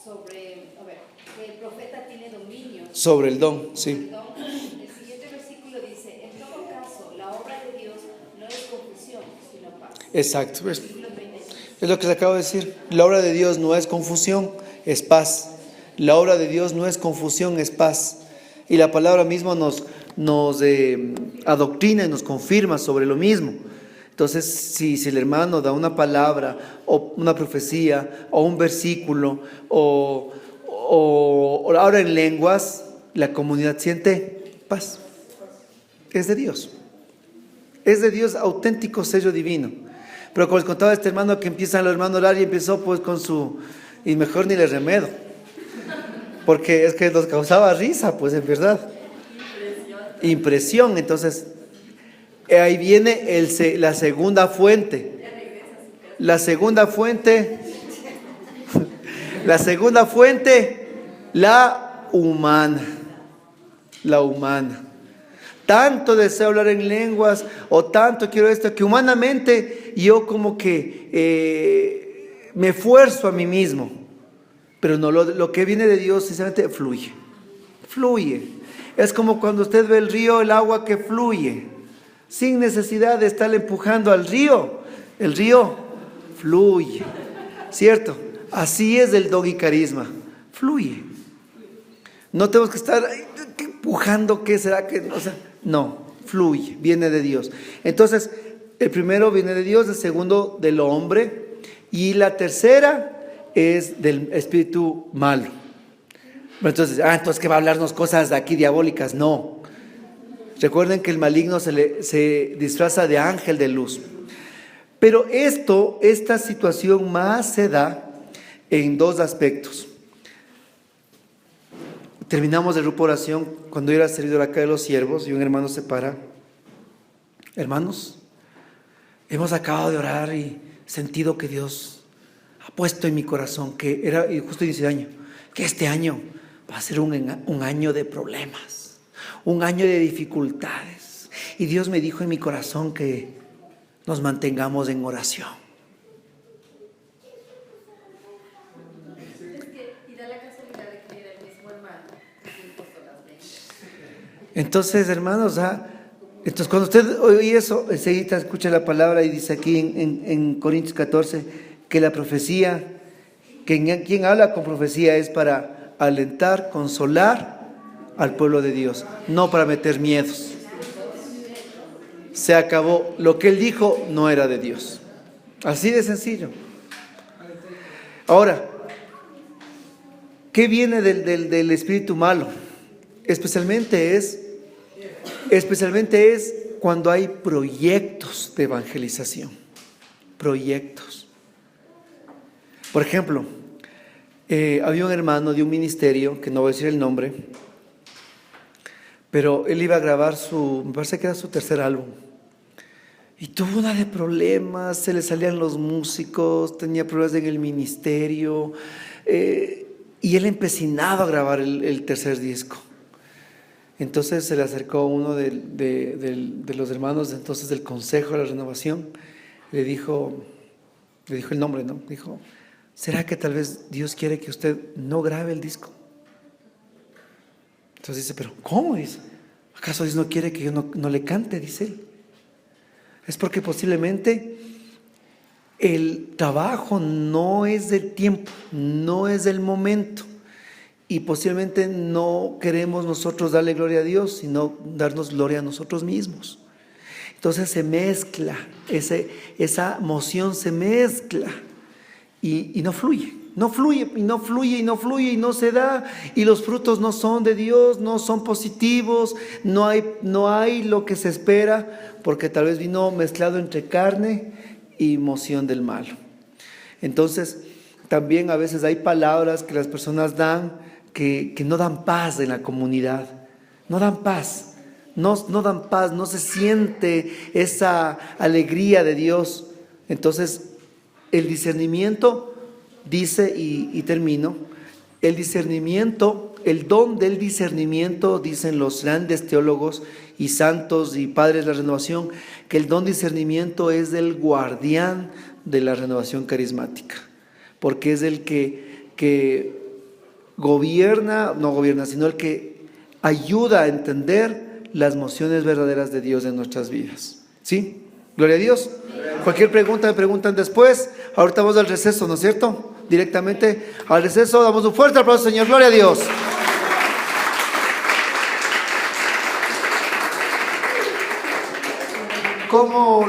Speaker 2: sobre, a ver, que el profeta tiene dominio
Speaker 1: Sobre el don, sí.
Speaker 2: el don, el siguiente versículo dice, en todo caso, la obra de Dios no es confusión, sino paz.
Speaker 1: Exacto.
Speaker 2: Versículo 36.
Speaker 1: Es lo que les acabo de decir. La obra de Dios no es confusión, es paz. La obra de Dios no es confusión, es paz. Y la palabra misma nos adoctrina y nos confirma sobre lo mismo. Entonces, si el hermano da una palabra, o una profecía, o un versículo, o ahora en lenguas, la comunidad siente paz. Es de Dios. Es de Dios, auténtico sello divino. Pero como les contaba este hermano, que empieza el hermano a orar y empezó pues con su... Y mejor ni le remedo, porque es que nos causaba risa, pues en verdad. Impresión. Entonces, ahí viene la segunda fuente. La segunda fuente, la humana. La humana. Tanto deseo hablar en lenguas, o tanto quiero esto, que humanamente yo como que me esfuerzo a mí mismo. Pero no, lo que viene de Dios sinceramente fluye. Fluye. Es como cuando usted ve el río, el agua que fluye, sin necesidad de estar empujando al río. El río fluye, ¿cierto? Así es el don y carisma. Fluye. No tenemos que estar empujando, ¿qué será que? O sea, no, fluye, viene de Dios. Entonces, el primero viene de Dios, el segundo del hombre, y la tercera es del espíritu malo. Entonces, entonces que va a hablarnos cosas de aquí diabólicas. No. Recuerden que el maligno se disfraza de ángel de luz. Pero esta situación más se da en dos aspectos. Terminamos el grupo de oración cuando yo era servidor acá de los siervos y un hermano se para. Hermanos, hemos acabado de orar y sentido que Dios ha puesto en mi corazón, que era justo inicio de año, que este año va a ser un año de problemas, un año de dificultades. Y Dios me dijo en mi corazón que nos mantengamos en oración.
Speaker 2: Y da la casualidad de que era el mismo hermano que impuso las leyes.
Speaker 1: Entonces, hermanos, entonces cuando usted oye eso, enseguida escucha la palabra y dice aquí en Corintios 14 que la profecía, que quien habla con profecía es para alentar, consolar al pueblo de Dios, no para meter miedos. Se acabó. Lo que él dijo no era de Dios. Así de sencillo. Ahora, ¿qué viene del espíritu malo? Especialmente es cuando hay proyectos de evangelización. Proyectos. Por ejemplo, había un hermano de un ministerio, que no voy a decir el nombre, pero él iba a grabar me parece que era su tercer álbum. Y tuvo una de problemas, se le salían los músicos, tenía problemas en el ministerio, y él empecinado a grabar el tercer disco. Entonces se le acercó uno de los hermanos entonces del Consejo de la Renovación, le dijo el nombre, ¿no? Dijo, ¿será que tal vez Dios quiere que usted no grabe el disco? Entonces dice, ¿pero cómo? Dice, ¿acaso Dios no quiere que yo no le cante? Dice él. Es porque posiblemente el trabajo no es del tiempo, no es del momento, y posiblemente no queremos nosotros darle gloria a Dios, sino darnos gloria a nosotros mismos. Entonces se mezcla, esa emoción se mezcla y no fluye. No fluye y no fluye y no fluye y no se da, y los frutos no son de Dios, no son positivos, no hay lo que se espera, porque tal vez vino mezclado entre carne y emoción del malo. Entonces, también a veces hay palabras que las personas dan que no dan paz en la comunidad, no dan paz, no dan paz, no se siente esa alegría de Dios. Entonces, el discernimiento, dice, y termino, el discernimiento, el don del discernimiento, dicen los grandes teólogos y santos y padres de la renovación, que el don discernimiento es del guardián de la renovación carismática, porque es el que gobierna, no gobierna, sino el que ayuda a entender las mociones verdaderas de Dios en nuestras vidas. ¿Sí? Gloria a Dios. Cualquier pregunta me preguntan después. Ahorita vamos al receso, ¿no es cierto? Directamente al receso. Damos un fuerte aplauso, Señor. Gloria a Dios. ¿Cómo?